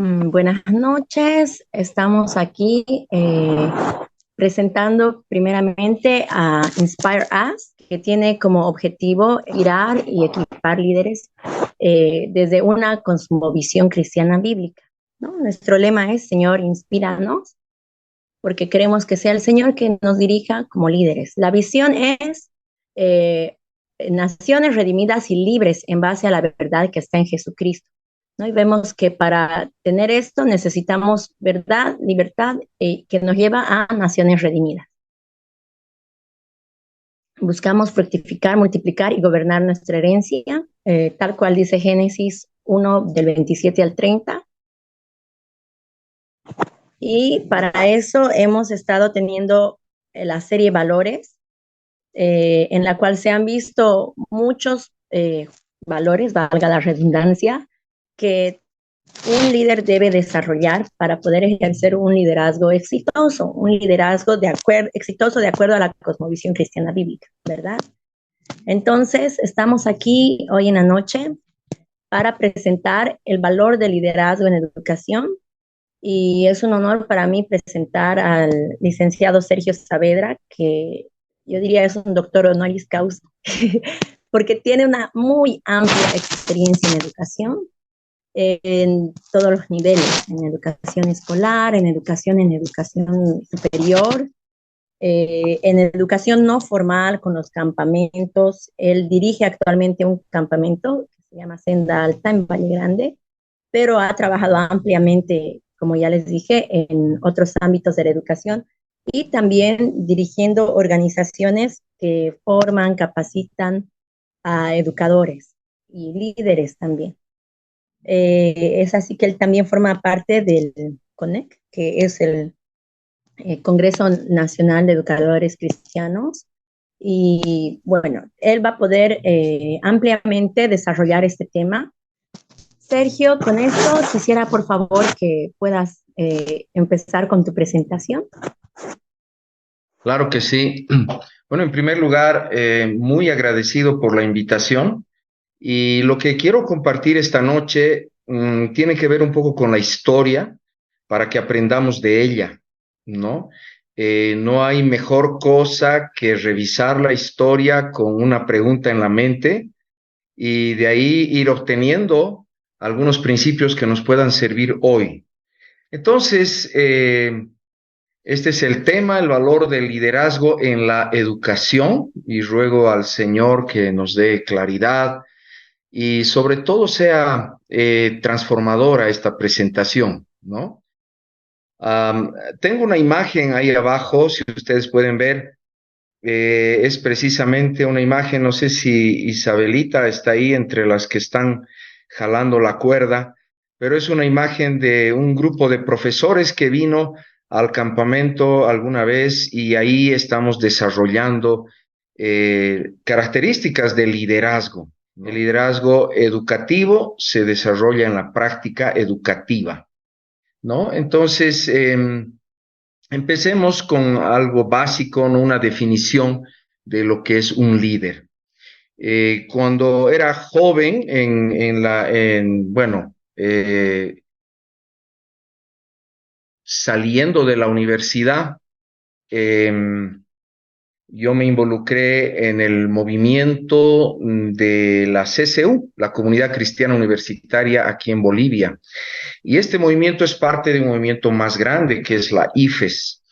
Buenas noches, estamos aquí presentando primeramente a Inspire Us, que tiene como objetivo guiar y equipar líderes desde una cosmovisión cristiana bíblica, ¿no? Nuestro lema es: Señor, inspíranos, porque queremos que sea el Señor que nos dirija como líderes. La visión es eh, naciones redimidas y libres en base a la verdad que está en Jesucristo, ¿no? Y vemos que para tener esto necesitamos verdad, libertad, que nos lleva a naciones redimidas. Buscamos fructificar, multiplicar y gobernar nuestra herencia, tal cual dice Génesis 1 del 27 al 30. Y para eso hemos estado teniendo la serie Valores, en la cual se han visto muchos valores, valga la redundancia, que un líder debe desarrollar para poder ejercer un liderazgo exitoso, un liderazgo exitoso de acuerdo a la cosmovisión cristiana bíblica, ¿verdad? Entonces, estamos aquí hoy en la noche para presentar el valor del liderazgo en educación, y es un honor para mí presentar al licenciado Sergio Saavedra, que yo diría es un doctor honoris causa, porque tiene una muy amplia experiencia en educación, en todos los niveles, en educación escolar, en educación superior, en educación no formal con los campamentos. Él dirige actualmente un campamento que se llama Senda Alta en Valle Grande, pero ha trabajado ampliamente, como ya les dije, en otros ámbitos de la educación y también dirigiendo organizaciones que forman, capacitan a educadores y líderes también. Es así que él también forma parte del CONEC, que es el Congreso Nacional de Educadores Cristianos. Y bueno, él va a poder ampliamente desarrollar este tema. Sergio, con esto quisiera por favor que puedas empezar con tu presentación. Claro que sí. Bueno, en primer lugar, muy agradecido por la invitación y lo que quiero compartir esta noche tiene que ver un poco con la historia para que aprendamos de ella, ¿no? No hay mejor cosa que revisar la historia con una pregunta en la mente y de ahí ir obteniendo algunos principios que nos puedan servir hoy. Entonces, este es el tema, el valor del liderazgo en la educación, y ruego al Señor que nos dé claridad y sobre todo sea transformadora esta presentación, ¿no? Am, Tengo una imagen ahí abajo, si ustedes pueden ver, es precisamente una imagen, no sé si Isabelita está ahí entre las que están jalando la cuerda, pero es una imagen de un grupo de profesores que vino al campamento alguna vez y ahí estamos desarrollando características de liderazgo. El liderazgo educativo se desarrolla en la práctica educativa, ¿no? Entonces, empecemos con algo básico, ¿no? Una definición de lo que es un líder. Cuando era joven, saliendo de la universidad, eh, yo me involucré en el movimiento de la CCU, la Comunidad Cristiana Universitaria aquí en Bolivia. Y este movimiento es parte de un movimiento más grande que es la IFES.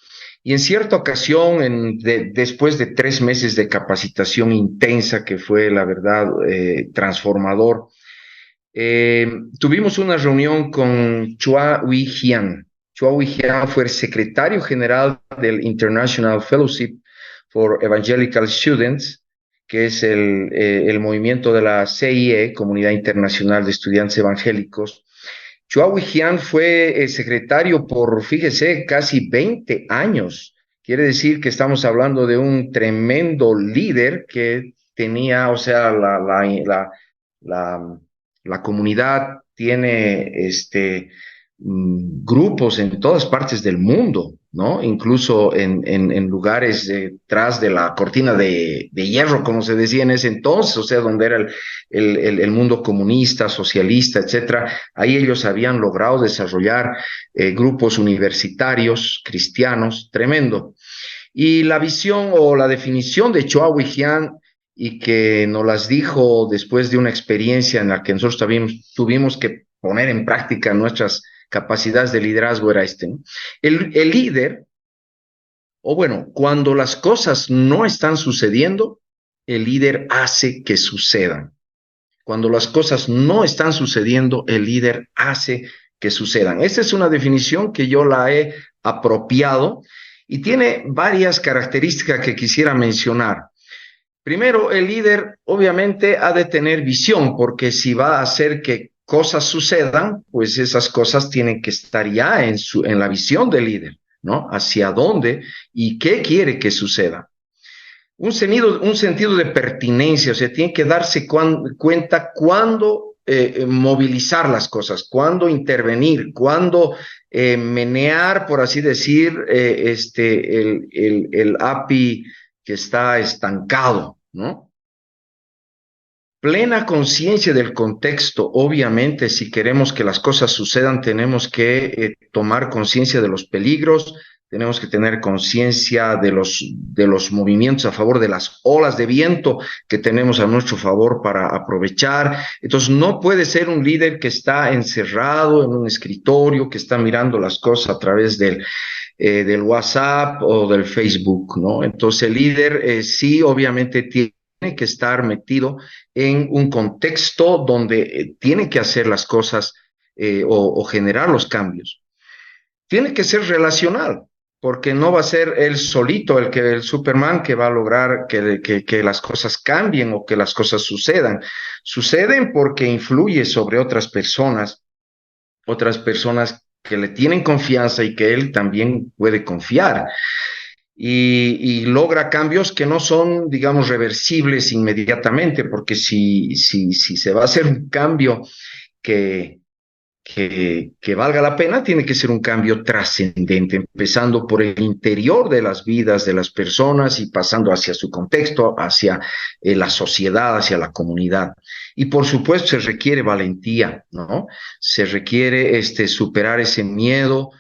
Y en cierta ocasión, después de 3 meses de capacitación intensa, que fue la verdad transformador, tuvimos una reunión con Chua Hui Hian. Chua Hui Hian fue el secretario general del International Fellowship for Evangelical Students, que es el movimiento de la CIE, Comunidad Internacional de Estudiantes Evangélicos. Chua Hui-hian fue secretario por, fíjese, casi 20 años. Quiere decir que estamos hablando de un tremendo líder que tenía, o sea, la, la comunidad tiene grupos en todas partes del mundo, ¿no? Incluso en lugares detrás de la cortina de hierro, como se decía en ese entonces, o sea, donde era el mundo comunista, socialista, etcétera. Ahí ellos habían logrado desarrollar grupos universitarios cristianos, tremendo. Y la visión o la definición de Choa Wijian, y que nos las dijo después de una experiencia en la que nosotros tuvimos que poner en práctica nuestras capacidades de liderazgo, era este, ¿no? El líder, o bueno, cuando las cosas no están sucediendo, el líder hace que sucedan. Cuando las cosas no están sucediendo, el líder hace que sucedan. Esta es una definición que yo la he apropiado y tiene varias características que quisiera mencionar. Primero, el líder obviamente ha de tener visión, porque si va a hacer que cosas sucedan, pues esas cosas tienen que estar ya en la visión del líder, ¿no? Hacia dónde y qué quiere que suceda. Un sentido de pertinencia, o sea, tiene que darse cuenta cuándo movilizar las cosas, cuándo intervenir, cuándo menear, por así decir, el API que está estancado, ¿no? Plena conciencia del contexto. Obviamente, si queremos que las cosas sucedan, tenemos que tomar conciencia de los peligros, tenemos que tener conciencia de los movimientos a favor de las olas de viento que tenemos a nuestro favor para aprovechar. Entonces, no puede ser un líder que está encerrado en un escritorio, que está mirando las cosas a través del WhatsApp o del Facebook, ¿no? Entonces, el líder sí, obviamente, tiene que estar metido en un contexto donde tiene que hacer las cosas o generar los cambios. Tiene que ser relacional, porque no va a ser él solito el Superman que va a lograr que las cosas cambien o que las cosas sucedan. Suceden porque influye sobre otras personas que le tienen confianza y que él también puede confiar. Y logra cambios que no son, digamos, reversibles inmediatamente, porque si se va a hacer un cambio que, que valga la pena, tiene que ser un cambio trascendente, empezando por el interior de las vidas de las personas y pasando hacia su contexto, hacia la sociedad, hacia la comunidad. Y por supuesto se requiere valentía, ¿no? Se requiere superar ese miedo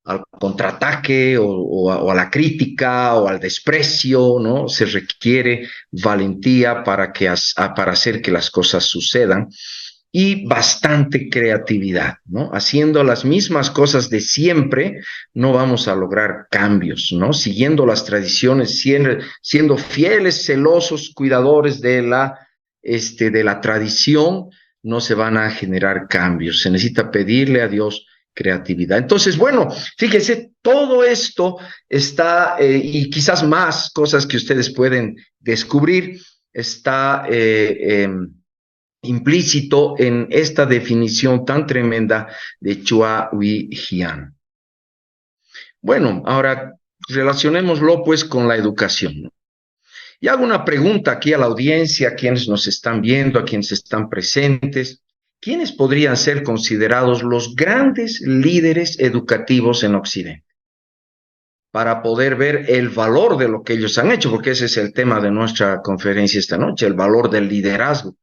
al contraataque o a la crítica o al desprecio, ¿no? Se requiere valentía para hacer que las cosas sucedan y bastante creatividad, ¿no? Haciendo las mismas cosas de siempre no vamos a lograr cambios, ¿no? Siguiendo las tradiciones, siendo fieles, celosos, cuidadores de la tradición, no se van a generar cambios. Se necesita pedirle a Dios creatividad. Entonces, bueno, fíjense, todo esto está, y quizás más cosas que ustedes pueden descubrir, está implícito en esta definición tan tremenda de Chua Hui Jian. Bueno, ahora relacionémoslo pues con la educación, ¿no? Y hago una pregunta aquí a la audiencia, a quienes nos están viendo, a quienes están presentes. ¿Quiénes podrían ser considerados los grandes líderes educativos en Occidente? Para poder ver el valor de lo que ellos han hecho, porque ese es el tema de nuestra conferencia esta noche, el valor del liderazgo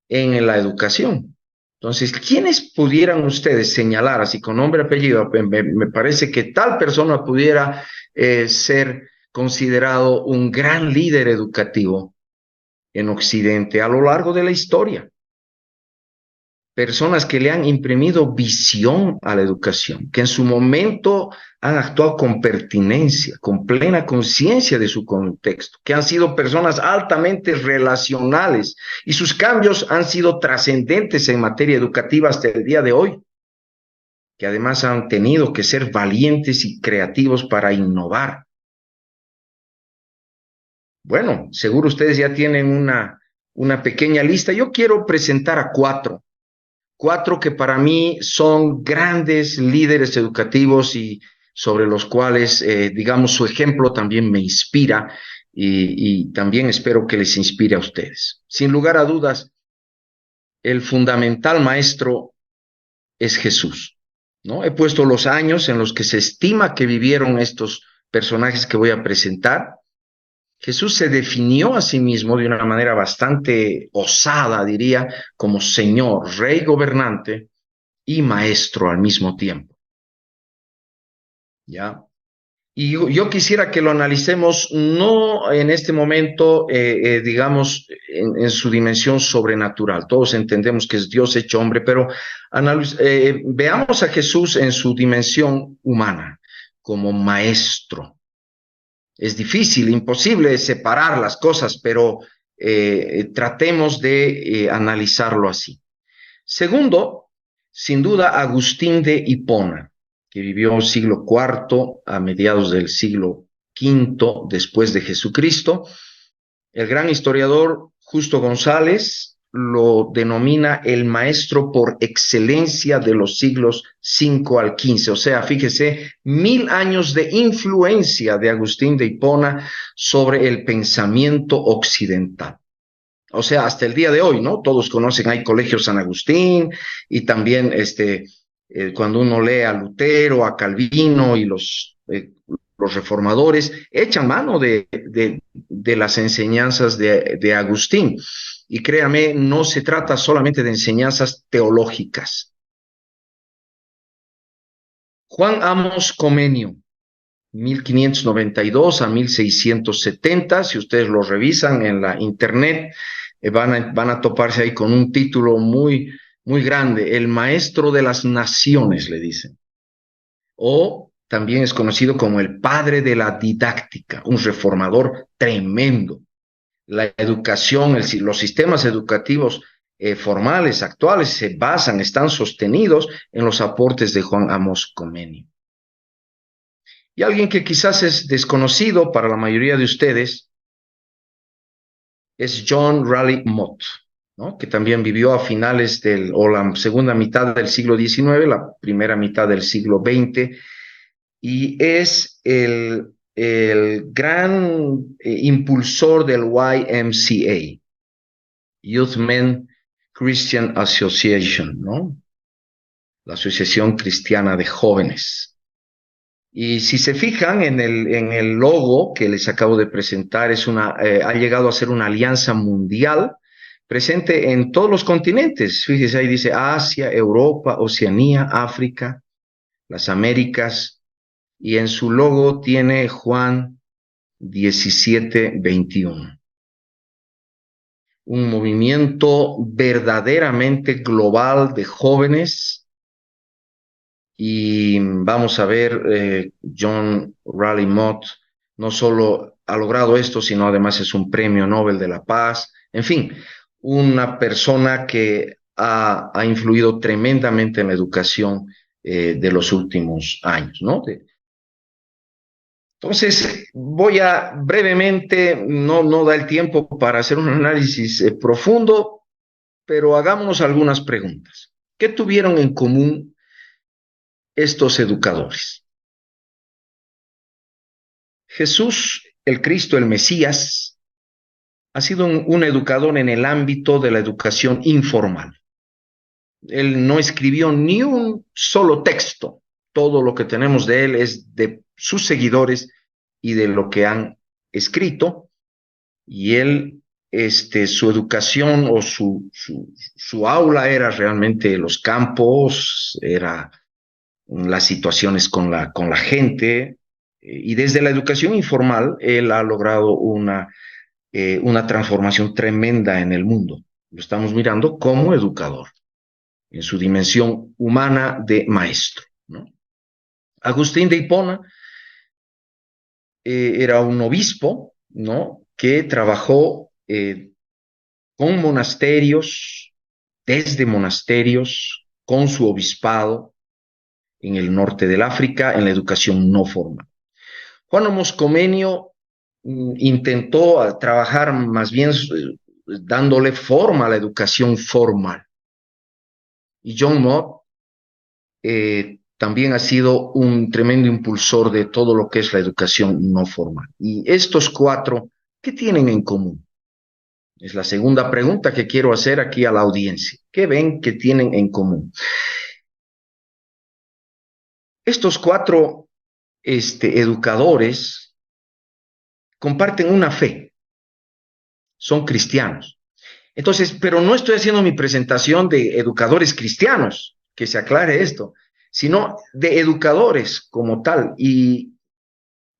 en la educación. Entonces, ¿quiénes pudieran ustedes señalar, así con nombre y apellido? Me parece que tal persona pudiera ser considerado un gran líder educativo en Occidente a lo largo de la historia. Personas que le han imprimido visión a la educación, que en su momento han actuado con pertinencia, con plena conciencia de su contexto, que han sido personas altamente relacionales y sus cambios han sido trascendentes en materia educativa hasta el día de hoy, que además han tenido que ser valientes y creativos para innovar. Bueno, seguro ustedes ya tienen una pequeña lista. Yo quiero presentar a cuatro que para mí son grandes líderes educativos y sobre los cuales, digamos, su ejemplo también me inspira y también espero que les inspire a ustedes. Sin lugar a dudas, el fundamental maestro es Jesús. ¿no? He puesto los años en los que se estima que vivieron estos personajes que voy a presentar. Jesús se definió a sí mismo de una manera bastante osada, diría, como Señor, Rey, gobernante y Maestro al mismo tiempo. ¿Ya? Y yo quisiera que lo analicemos no en este momento, digamos, en su dimensión sobrenatural. Todos entendemos que es Dios hecho hombre, pero veamos a Jesús en su dimensión humana, como maestro. Es difícil, imposible separar las cosas, pero tratemos de analizarlo así. Segundo, sin duda, Agustín de Hipona, que vivió siglo IV a mediados del siglo V después de Jesucristo. El gran historiador Justo González lo denomina el maestro por excelencia de los siglos V al XV. O sea, fíjese, 1000 años de influencia de Agustín de Hipona sobre el pensamiento occidental. O sea, hasta el día de hoy, ¿no? Todos conocen, hay colegios San Agustín y también cuando uno lee a Lutero, a Calvino y los reformadores, echan mano de las enseñanzas de Agustín. Y créame, no se trata solamente de enseñanzas teológicas. Juan Amos Comenio, 1592 a 1670, si ustedes lo revisan en la internet, van a toparse ahí con un título muy, muy grande, el maestro de las naciones, le dicen. O también es conocido como el padre de la didáctica, un reformador tremendo. La educación, los sistemas educativos formales actuales se basan, están sostenidos en los aportes de Juan Amos Comenio. Y alguien que quizás es desconocido para la mayoría de ustedes es John Raleigh Mott, ¿no? Que también vivió a finales o la segunda mitad del siglo XIX, la primera mitad del siglo XX, y es el gran impulsor del YMCA, Youth Men Christian Association, ¿no? La Asociación Cristiana de Jóvenes. Y si se fijan en el logo que les acabo de presentar, ha llegado a ser una alianza mundial presente en todos los continentes. Fíjense, ahí dice Asia, Europa, Oceanía, África, las Américas, y en su logo tiene Juan 17:21. Un movimiento verdaderamente global de jóvenes. Y vamos a ver, John Raleigh Mott no solo ha logrado esto, sino además es un premio Nobel de la Paz. En fin, una persona que ha influido tremendamente en la educación de los últimos años, ¿no? Entonces, voy a brevemente, no da el tiempo para hacer un análisis profundo, pero hagámonos algunas preguntas. ¿Qué tuvieron en común estos educadores? Jesús, el Cristo, el Mesías, ha sido un educador en el ámbito de la educación informal. Él no escribió ni un solo texto. Todo lo que tenemos de él es de sus seguidores y de lo que han escrito. Y él, su educación o su aula era realmente los campos, era las situaciones con la gente, y desde la educación informal él ha logrado una transformación tremenda en el mundo. Lo estamos mirando como educador, en su dimensión humana de maestro, ¿no? Agustín de Hipona era un obispo, ¿no? Que trabajó con monasterios, desde monasterios, con su obispado en el norte del África, en la educación no formal. Juan Amos Comenio intentó trabajar más bien dándole forma a la educación formal. Y John Mott también ha sido un tremendo impulsor de todo lo que es la educación no formal. Y estos cuatro, ¿qué tienen en común? Es la segunda pregunta que quiero hacer aquí a la audiencia. ¿Qué ven que tienen en común? Estos cuatro educadores comparten una fe, son cristianos. Entonces, pero no estoy haciendo mi presentación de educadores cristianos, que se aclare esto, sino de educadores como tal, y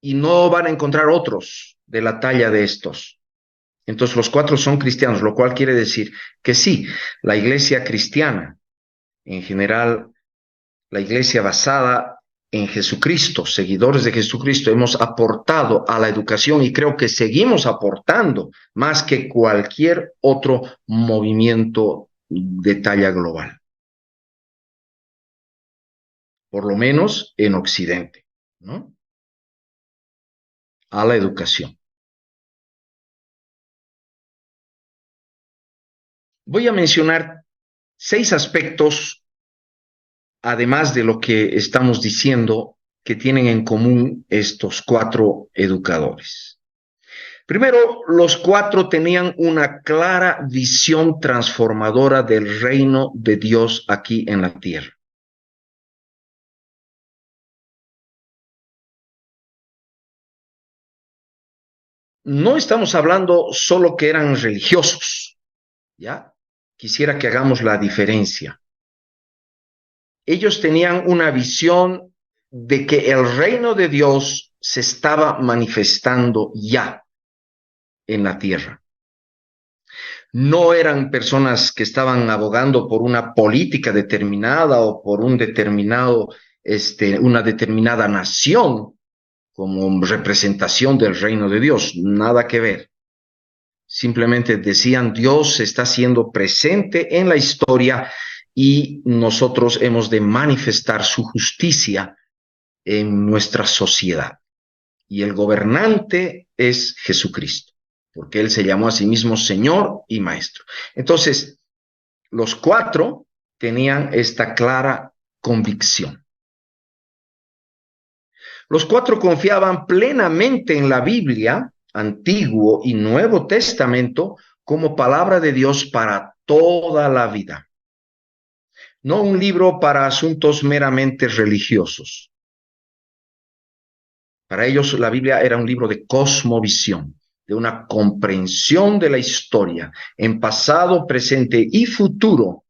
no van a encontrar otros de la talla de estos. Entonces, los cuatro son cristianos, lo cual quiere decir que sí, la iglesia cristiana, en general, la iglesia basada en Jesucristo, seguidores de Jesucristo, hemos aportado a la educación y creo que seguimos aportando más que cualquier otro movimiento de talla global, por lo menos en Occidente, ¿no? A la educación. Voy a mencionar 6 aspectos, además de lo que estamos diciendo, que tienen en común estos 4 educadores. Primero, los 4 tenían una clara visión transformadora del reino de Dios aquí en la tierra. No estamos hablando solo que eran religiosos, ¿ya? Quisiera que hagamos la diferencia. Ellos tenían una visión de que el reino de Dios se estaba manifestando ya en la tierra. No eran personas que estaban abogando por una política determinada o por un determinado, una determinada nación como representación del reino de Dios. Nada que ver. Simplemente decían, Dios está siendo presente en la historia y nosotros hemos de manifestar su justicia en nuestra sociedad. Y el gobernante es Jesucristo, porque él se llamó a sí mismo Señor y Maestro. Entonces, los 4 tenían esta clara convicción. Los 4 confiaban plenamente en la Biblia, Antiguo y Nuevo Testamento, como palabra de Dios para toda la vida. No un libro para asuntos meramente religiosos. Para ellos la Biblia era un libro de cosmovisión, de una comprensión de la historia en pasado, presente y futuro,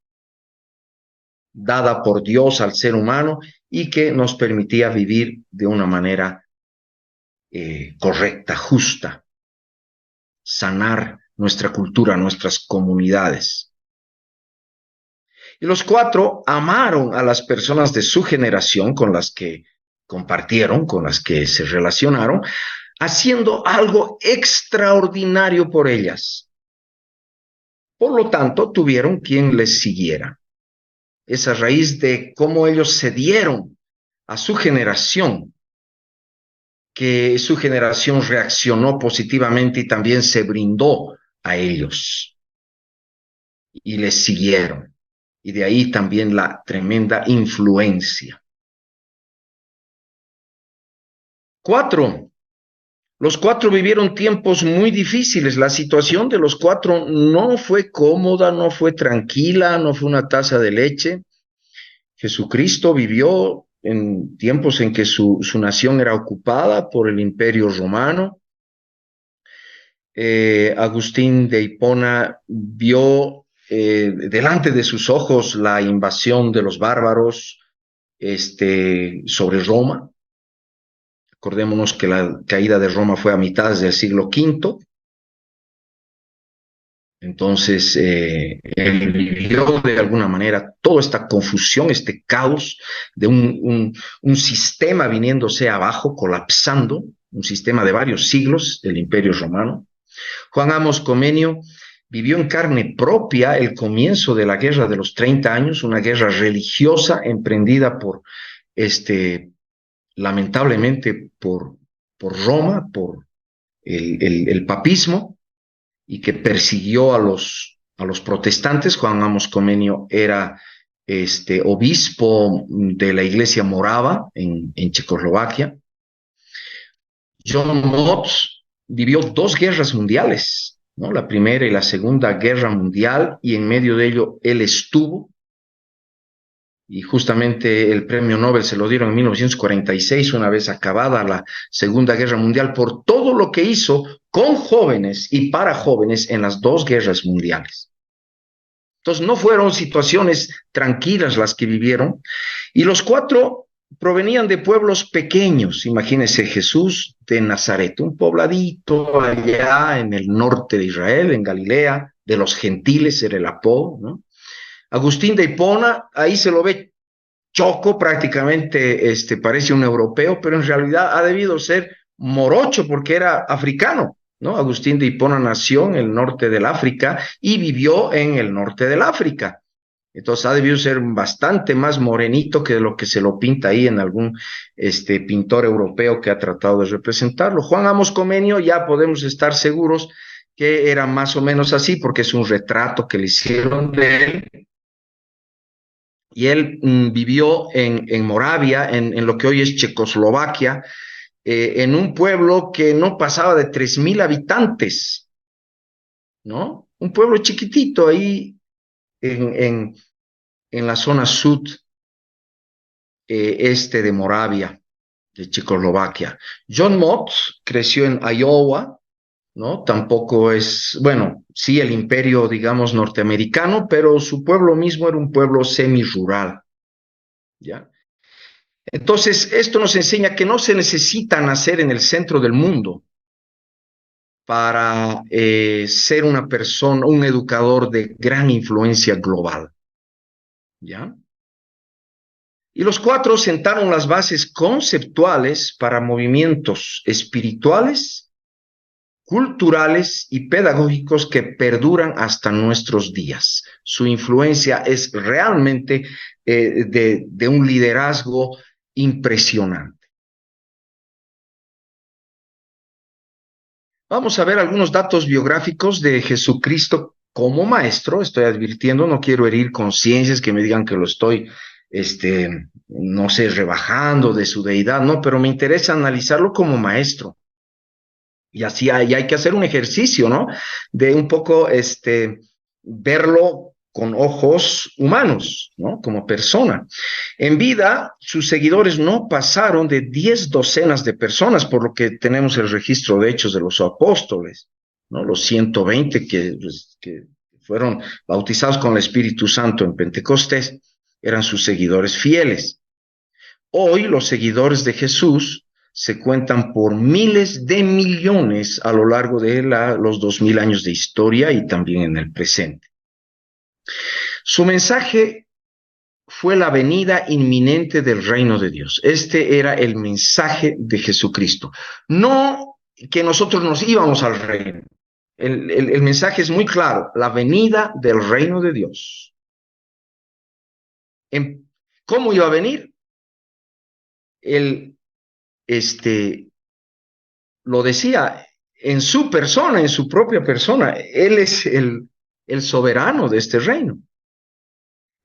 dada por Dios al ser humano y que nos permitía vivir de una manera correcta, justa, sanar nuestra cultura, nuestras comunidades. Y los 4 amaron a las personas de su generación con las que compartieron, con las que se relacionaron, haciendo algo extraordinario por ellas. Por lo tanto, tuvieron quien les siguiera. Es a raíz de cómo ellos se dieron a su generación, que su generación reaccionó positivamente y también se brindó a ellos. Y les siguieron. Y de ahí también la tremenda influencia. 4. Los 4 vivieron tiempos muy difíciles. La situación de los 4 no fue cómoda, no fue tranquila, no fue una taza de leche. Jesucristo vivió en tiempos en que su nación era ocupada por el Imperio Romano. Agustín de Hipona vio delante de sus ojos la invasión de los bárbaros sobre Roma. Acordémonos que la caída de Roma fue a mitad del siglo V. Entonces, él vivió de alguna manera toda esta confusión, este caos de un sistema viniéndose abajo, colapsando, un sistema de varios siglos del Imperio Romano. Juan Amos Comenio vivió en carne propia el comienzo de la Guerra de los 30 años, una guerra religiosa emprendida por lamentablemente por Roma, por el papismo, y que persiguió a los protestantes. Juan Amos Comenio era obispo de la iglesia morava en Checoslovaquia. John Motz vivió 2 guerras mundiales, ¿no? La Primera y la Segunda Guerra Mundial, y en medio de ello él estuvo. y justamente el premio Nobel se lo dieron en 1946, una vez acabada la Segunda Guerra Mundial, por todo lo que hizo con jóvenes y para jóvenes en las dos guerras mundiales. Entonces, no fueron situaciones tranquilas las que vivieron, y los cuatro provenían de pueblos pequeños. Imagínense, Jesús de Nazaret, un pobladito allá en el norte de Israel, en Galilea, de los gentiles era el apodo, ¿no? Agustín de Hipona, ahí se lo ve choco, prácticamente parece un europeo, pero en realidad ha debido ser morocho porque era africano, ¿no? Agustín de Hipona nació en el norte del África y vivió en el norte del África. Entonces ha debido ser bastante más morenito que lo que se lo pinta ahí en algún pintor europeo que ha tratado de representarlo. Juan Amos Comenio, ya podemos estar seguros que era más o menos así, porque es un retrato que le hicieron de él, y él vivió en Moravia, en lo que hoy es Checoslovaquia, en un pueblo que no pasaba de 3.000 habitantes, ¿no? Un pueblo chiquitito ahí en, en la zona sud este de Moravia, de Checoslovaquia. John Mott creció en Iowa, ¿no? Tampoco es, bueno, sí el imperio, digamos, norteamericano, pero su pueblo mismo era un pueblo semi-rural, ¿ya? Entonces, esto nos enseña que no se necesita nacer en el centro del mundo para ser una persona, un educador de gran influencia global, ¿ya? Y los cuatro sentaron las bases conceptuales para movimientos espirituales, culturales y pedagógicos que perduran hasta nuestros días. Su influencia es realmente de un liderazgo impresionante. Vamos a ver algunos datos biográficos de Jesucristo como maestro. Estoy advirtiendo, no quiero herir conciencias que me digan que lo estoy, no sé, rebajando de su deidad, no, pero me interesa analizarlo como maestro. Y así hay que hacer un ejercicio, ¿no? De un poco, verlo con ojos humanos, ¿no? Como persona. En vida, sus seguidores no pasaron de 10 docenas de personas, por lo que tenemos el registro de hechos de los apóstoles, ¿no? Los 120 que fueron bautizados con el Espíritu Santo en Pentecostés eran sus seguidores fieles. Hoy los seguidores de Jesús se cuentan por miles de millones a lo largo de los 2000 años de historia y también en el presente. Su mensaje fue la venida inminente del reino de Dios. Este era el mensaje de Jesucristo. No que nosotros nos íbamos al reino. El mensaje es muy claro, la venida del reino de Dios. ¿Cómo iba a venir? Él lo decía en su persona, en su propia persona. Él es el soberano de este reino.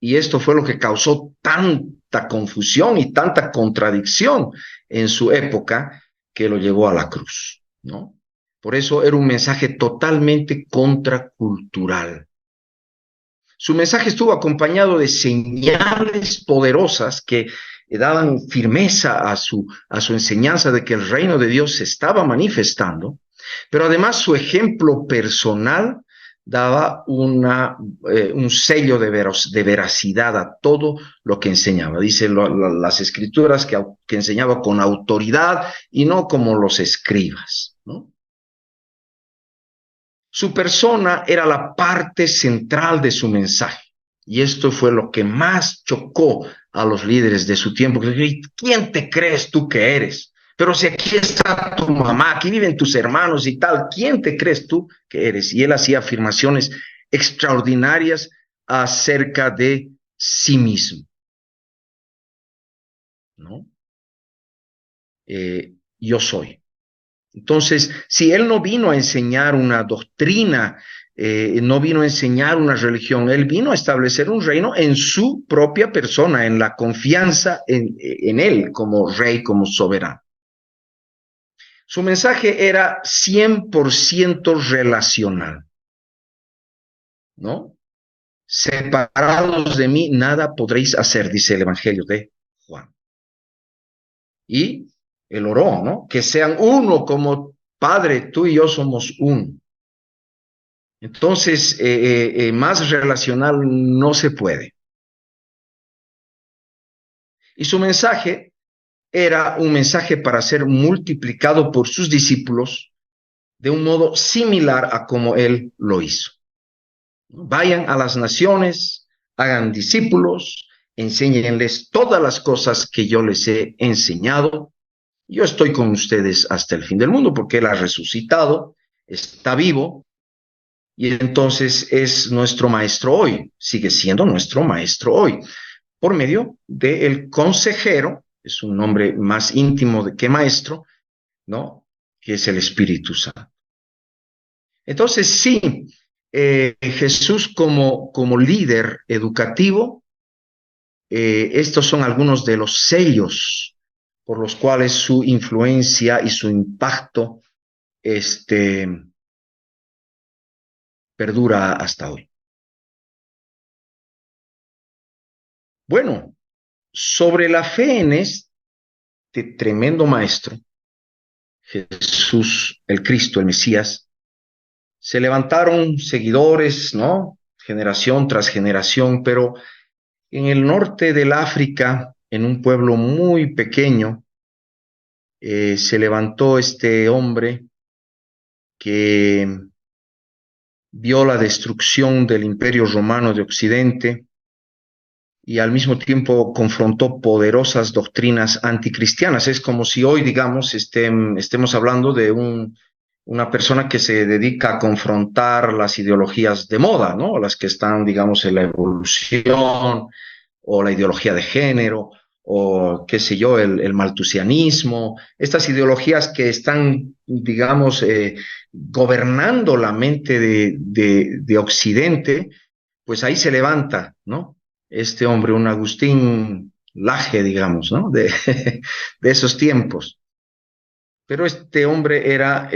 Y esto fue lo que causó tanta confusión y tanta contradicción en su época que lo llevó a la cruz, ¿no? Por eso era un mensaje totalmente contracultural. Su mensaje estuvo acompañado de señales poderosas que daban firmeza a su enseñanza de que el reino de Dios se estaba manifestando, pero además su ejemplo personal daba un sello de veracidad a todo lo que enseñaba. Dicen las escrituras que enseñaba con autoridad y no como los escribas, ¿no? Su persona era la parte central de su mensaje. Y esto fue lo que más chocó a los líderes de su tiempo. ¿Quién te crees tú que eres? Pero si aquí está tu mamá, aquí viven tus hermanos y tal, ¿quién te crees tú que eres? Y él hacía afirmaciones extraordinarias acerca de sí mismo, ¿no? Yo soy. Entonces, si él no vino a enseñar una doctrina, no vino a enseñar una religión, él vino a establecer un reino en su propia persona, en la confianza en él como rey, como soberano. Su mensaje era 100% relacional, ¿no? separados de mí, nada podréis hacer, dice el Evangelio de Juan. Y él oró, ¿no? Que sean uno como Padre, tú y yo somos uno. Entonces, más relacional no se puede. Y su mensaje era un mensaje para ser multiplicado por sus discípulos de un modo similar a como él lo hizo. Vayan a las naciones, hagan discípulos, enséñenles todas las cosas que yo les he enseñado. Yo estoy con ustedes hasta el fin del mundo porque él ha resucitado, está vivo y entonces es nuestro maestro hoy, sigue siendo nuestro maestro hoy, por medio del consejero, es un nombre más íntimo que maestro, ¿no? Que es el Espíritu Santo. Entonces, sí, Jesús como líder educativo, estos son algunos de los sellos por los cuales su influencia y su impacto perdura hasta hoy. Bueno, sobre la fe en este tremendo maestro, Jesús, el Cristo, el Mesías, se levantaron seguidores, ¿no? Generación tras generación, pero en el norte del África, en un pueblo muy pequeño, se levantó este hombre que vio la destrucción del Imperio Romano de Occidente y al mismo tiempo confrontó poderosas doctrinas anticristianas. Es como si hoy, digamos, estemos hablando de una persona que se dedica a confrontar las ideologías de moda, ¿no? Las que están, digamos, en la evolución o la ideología de género o qué sé yo, el maltusianismo, estas ideologías que están, digamos, gobernando la mente de Occidente, pues ahí se levanta, ¿no? Este hombre, un Agustín Laje, digamos, ¿no? De esos tiempos. Pero este hombre era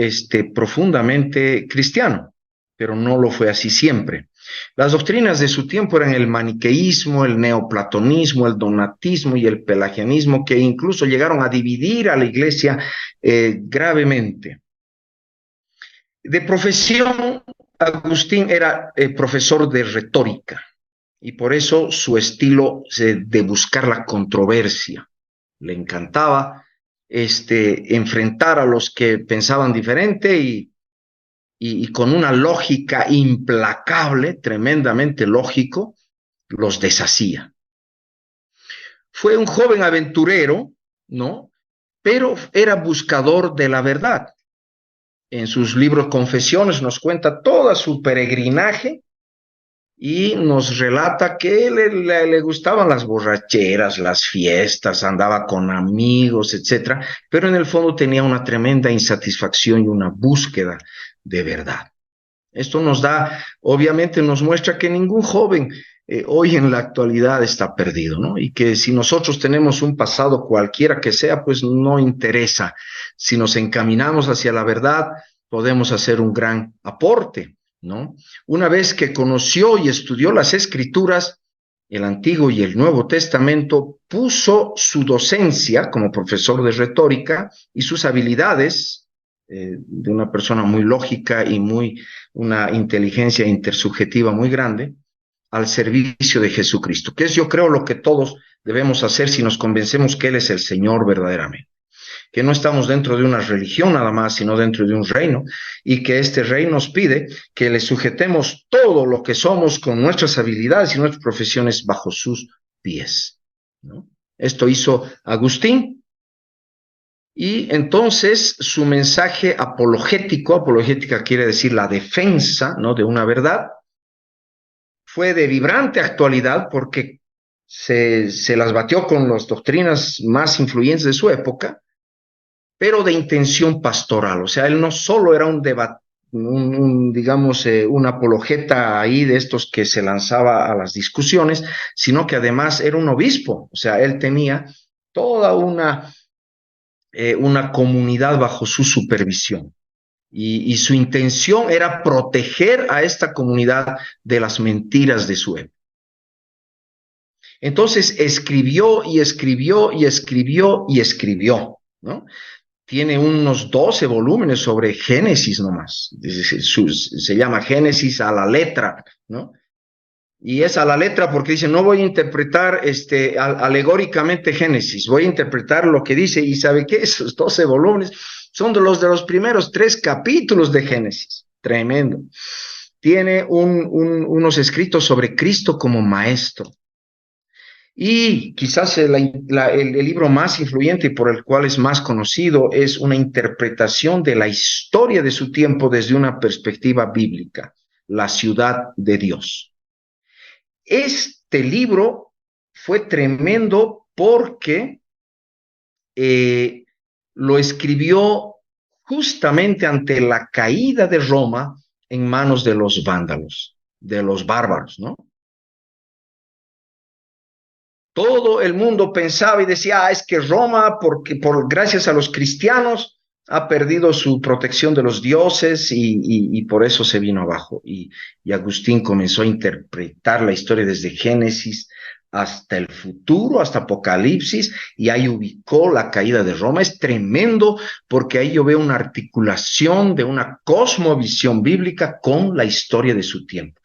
profundamente cristiano, pero no lo fue así siempre. Las doctrinas de su tiempo eran el maniqueísmo, el neoplatonismo, el donatismo y el pelagianismo, que incluso llegaron a dividir a la iglesia gravemente. De profesión, Agustín era profesor de retórica y por eso su estilo de buscar la controversia. Le encantaba enfrentar a los que pensaban diferente y con una lógica implacable, tremendamente lógico, los deshacía. Fue un joven aventurero, ¿no? Pero era buscador de la verdad. En sus libros Confesiones nos cuenta toda su peregrinaje y nos relata que le gustaban las borracheras, las fiestas, andaba con amigos, etcétera, pero en el fondo tenía una tremenda insatisfacción y una búsqueda de verdad. Esto nos da, obviamente nos muestra que ningún joven hoy en la actualidad está perdido, ¿no? Y que si nosotros tenemos un pasado cualquiera que sea, pues no interesa. Si nos encaminamos hacia la verdad, podemos hacer un gran aporte, ¿no? Una vez que conoció y estudió las Escrituras, el Antiguo y el Nuevo Testamento, puso su docencia como profesor de retórica y sus habilidades de una persona muy lógica y una inteligencia intersubjetiva muy grande, al servicio de Jesucristo, que es, yo creo, lo que todos debemos hacer si nos convencemos que Él es el Señor verdaderamente, que no estamos dentro de una religión nada más, sino dentro de un reino, y que este rey nos pide que le sujetemos todo lo que somos con nuestras habilidades y nuestras profesiones bajo sus pies, ¿no? Esto hizo Agustín. Y entonces su mensaje apologética quiere decir la defensa, ¿no?, de una verdad, fue de vibrante actualidad porque se las batió con las doctrinas más influyentes de su época, pero de intención pastoral. O sea, él no solo era un apologeta ahí de estos que se lanzaba a las discusiones, sino que además era un obispo. O sea, él tenía toda una comunidad bajo su supervisión. y su intención era proteger a esta comunidad de las mentiras de su época. Entonces escribió y escribió y escribió y escribió, ¿no? Tiene unos 12 volúmenes sobre Génesis nomás. Se llama Génesis a la letra, ¿no? Y es a la letra porque dice, no voy a interpretar alegóricamente Génesis, voy a interpretar lo que dice, y ¿sabe qué? Esos 12 volúmenes son de los primeros 3 capítulos de Génesis. Tremendo. Tiene unos escritos sobre Cristo como maestro. Y quizás el libro más influyente y por el cual es más conocido es una interpretación de la historia de su tiempo desde una perspectiva bíblica, La ciudad de Dios. Este libro fue tremendo porque lo escribió justamente ante la caída de Roma en manos de los vándalos, de los bárbaros, ¿no? Todo el mundo pensaba y decía, es que Roma, gracias a los cristianos, ha perdido su protección de los dioses y por eso se vino abajo. Y Agustín comenzó a interpretar la historia desde Génesis hasta el futuro, hasta Apocalipsis, y ahí ubicó la caída de Roma. Es tremendo porque ahí yo veo una articulación de una cosmovisión bíblica con la historia de su tiempo.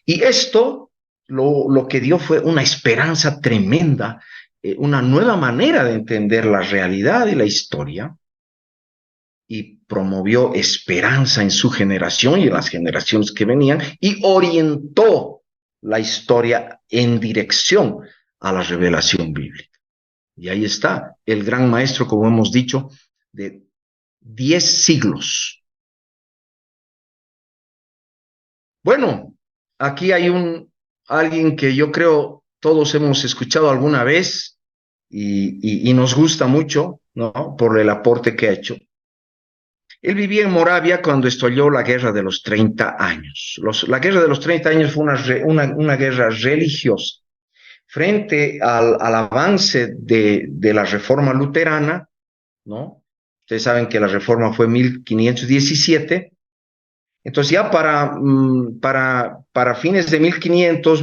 Y esto lo que dio fue una esperanza tremenda, una nueva manera de entender la realidad y la historia, y promovió esperanza en su generación y en las generaciones que venían, y orientó la historia en dirección a la revelación bíblica. Y ahí está, el gran maestro, como hemos dicho, de 10 siglos. Bueno, aquí hay alguien que yo creo todos hemos escuchado alguna vez y nos gusta mucho, ¿no? Por el aporte que ha hecho. Él vivía en Moravia cuando estalló la Guerra de los 30 años. La Guerra de los 30 años fue una guerra religiosa. Frente al avance de la Reforma luterana, ¿no? Ustedes saben que la Reforma fue 1517. Entonces ya para fines de 1500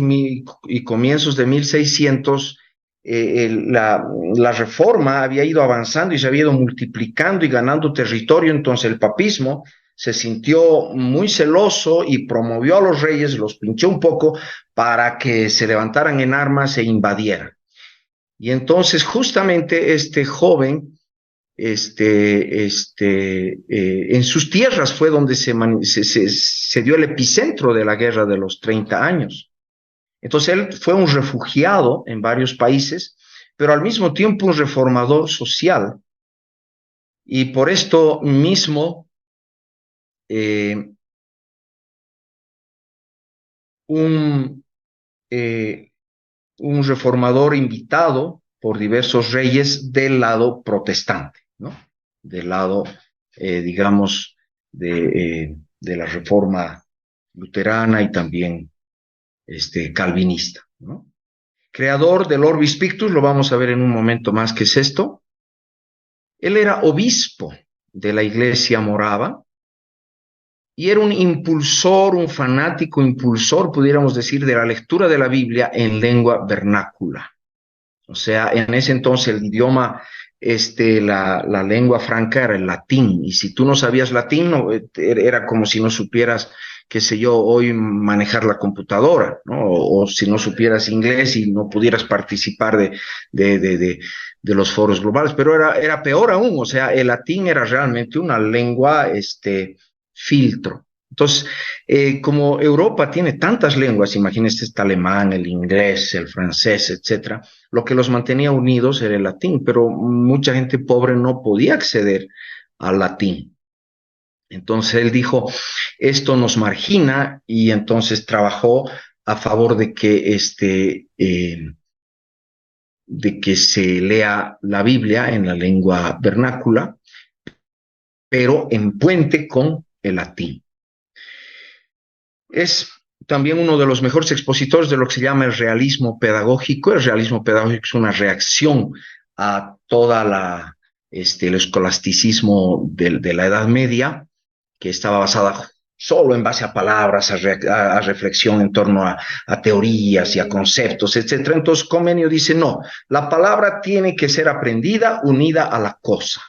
y comienzos de 1600, la Reforma había ido avanzando y se había ido multiplicando y ganando territorio. Entonces el papismo se sintió muy celoso y promovió a los reyes, los pinchó un poco para que se levantaran en armas e invadieran. Y entonces justamente este joven, en sus tierras fue donde se dio el epicentro de la Guerra de los 30 años. Entonces él fue un refugiado en varios países, pero al mismo tiempo un reformador social. Y por esto mismo, un reformador invitado por diversos reyes del lado protestante, ¿no? Del lado, digamos, de la reforma luterana y también calvinista, ¿no? Creador del Orbis Pictus, lo vamos a ver en un momento más qué es esto. Él era obispo de la iglesia morava y era un impulsor, un fanático impulsor, pudiéramos decir, de la lectura de la Biblia en lengua vernácula. O sea, en ese entonces el idioma, la lengua franca era el latín, y si tú no sabías latín, era como si no supieras, qué sé yo, hoy manejar la computadora, ¿no? O si no supieras inglés y no pudieras participar de los foros globales, pero era peor aún. O sea, el latín era realmente una lengua, filtro. Entonces, como Europa tiene tantas lenguas, imagínense, el alemán, el inglés, el francés, etcétera, lo que los mantenía unidos era el latín, pero mucha gente pobre no podía acceder al latín. Entonces él dijo, esto nos margina, y entonces trabajó a favor de que se lea la Biblia en la lengua vernácula, pero en puente con el latín. Es también uno de los mejores expositores de lo que se llama el realismo pedagógico. El realismo pedagógico es una reacción a toda el escolasticismo de la Edad Media, que estaba basada solo en base a palabras, a reflexión en torno a teorías y a conceptos, etcétera. Entonces Comenio dice, no, la palabra tiene que ser aprendida unida a la cosa.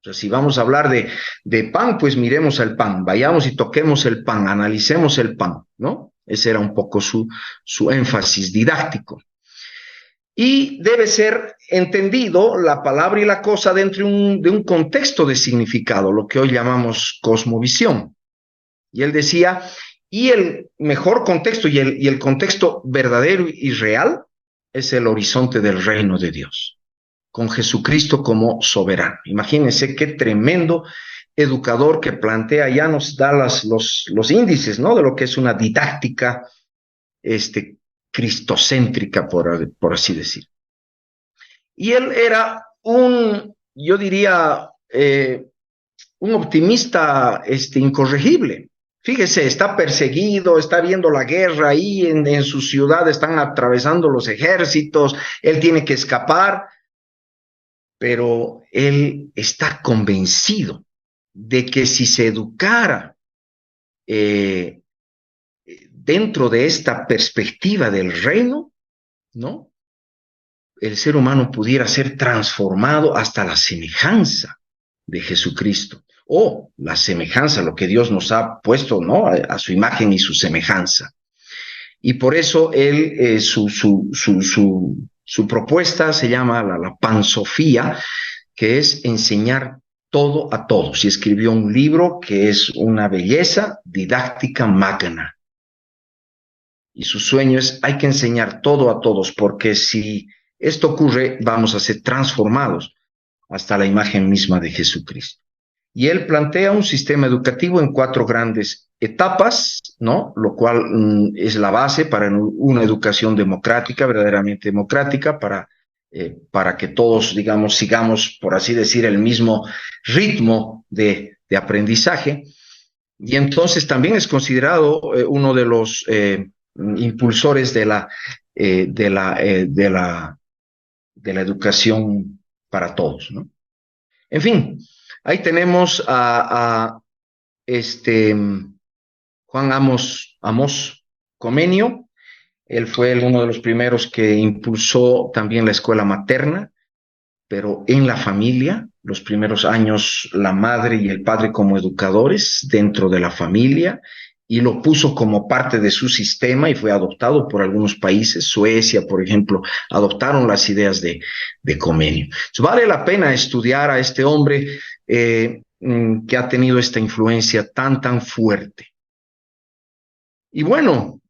O sea, si vamos a hablar de pan, pues miremos el pan, vayamos y toquemos el pan, analicemos el pan, ¿no? Ese era un poco su énfasis didáctico. Y debe ser entendido la palabra y la cosa dentro de un contexto de significado, lo que hoy llamamos cosmovisión. Y él decía, y el mejor contexto y el contexto verdadero y real es el horizonte del reino de Dios, con Jesucristo como soberano. Imagínense qué tremendo educador que plantea, ya nos da los índices, ¿no? De lo que es una didáctica cristocéntrica, por así decir. Y él era yo diría, un optimista incorregible. Fíjese, está perseguido, está viendo la guerra ahí en su ciudad, están atravesando los ejércitos, él tiene que escapar, pero él está convencido de que si se educara dentro de esta perspectiva del reino, ¿no? El ser humano pudiera ser transformado hasta la semejanza de Jesucristo, o la semejanza, lo que Dios nos ha puesto, ¿no? A su imagen y su semejanza. Y por eso él, su propuesta se llama la pansofía, que es enseñar todo a todos. Y escribió un libro que es una belleza didáctica magna. Y su sueño es, hay que enseñar todo a todos, porque si esto ocurre, vamos a ser transformados hasta la imagen misma de Jesucristo. Y él plantea un sistema educativo en 4 grandes etapas, ¿no? Lo cual es la base para una educación democrática, verdaderamente democrática, para que todos, digamos, sigamos, por así decir, el mismo ritmo de aprendizaje. Y entonces también es considerado uno de los impulsores de la educación para todos, ¿no? En fin, ahí tenemos a Juan Amos Comenio. Él fue uno de los primeros que impulsó también la escuela materna, pero en la familia, los primeros años la madre y el padre como educadores dentro de la familia, y lo puso como parte de su sistema y fue adoptado por algunos países. Suecia, por ejemplo, adoptaron las ideas de Comenio. Entonces, vale la pena estudiar a este hombre que ha tenido esta influencia tan fuerte. Y bueno,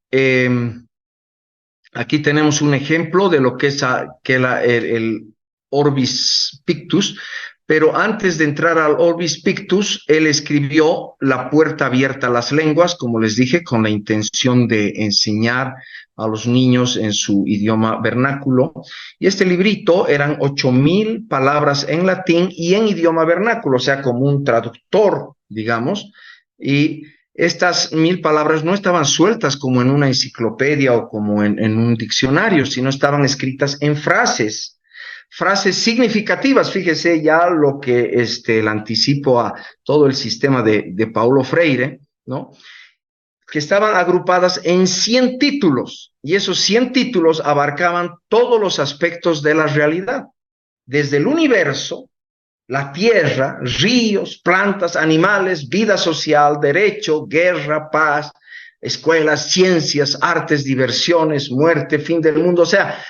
aquí tenemos un ejemplo de lo que es el Orbis Pictus, pero antes de entrar al Orbis Pictus, él escribió La puerta abierta a las lenguas, como les dije, con la intención de enseñar a los niños en su idioma vernáculo. Y este librito eran 8,000 palabras en latín y en idioma vernáculo, o sea, como un traductor, digamos, y estas 1,000 palabras no estaban sueltas como en una enciclopedia o como en un diccionario, sino estaban escritas en frases significativas. Fíjese ya lo que el anticipo a todo el sistema de Paulo Freire, ¿no? Que estaban agrupadas en 100 títulos, y esos 100 títulos abarcaban todos los aspectos de la realidad, desde el universo, la tierra, ríos, plantas, animales, vida social, derecho, guerra, paz, escuelas, ciencias, artes, diversiones, muerte, fin del mundo. O sea,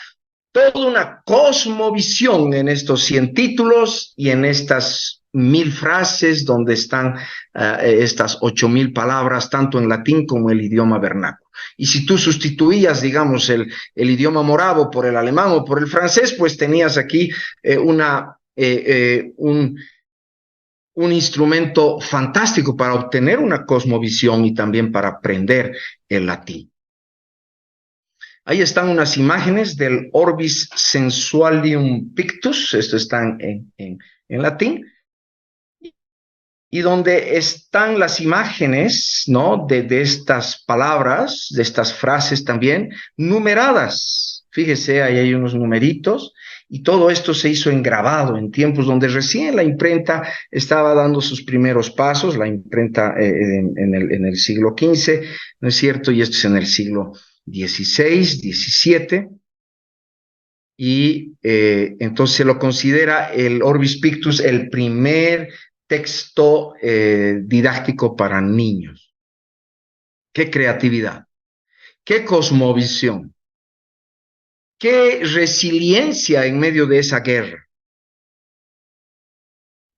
toda una cosmovisión en estos 100 títulos y en estas 1,000 frases donde están estas 8,000 palabras, tanto en latín como en el idioma vernáculo. Y si tú sustituías, digamos, el idioma moravo por el alemán o por el francés, pues tenías aquí un instrumento fantástico para obtener una cosmovisión y también para aprender el latín. Ahí están unas imágenes del Orbis Sensualium Pictus, esto está en latín, y donde están las imágenes, ¿no? de estas palabras, de estas frases también, numeradas. Fíjese, ahí hay unos numeritos y todo esto se hizo en grabado en tiempos donde recién la imprenta estaba dando sus primeros pasos, la imprenta en el siglo XV, ¿no es cierto? Y esto es en el siglo XVI, XVII. Y entonces se lo considera el Orbis Pictus el primer texto didáctico para niños. ¡Qué creatividad! ¡Qué cosmovisión! ¡Qué resiliencia en medio de esa guerra!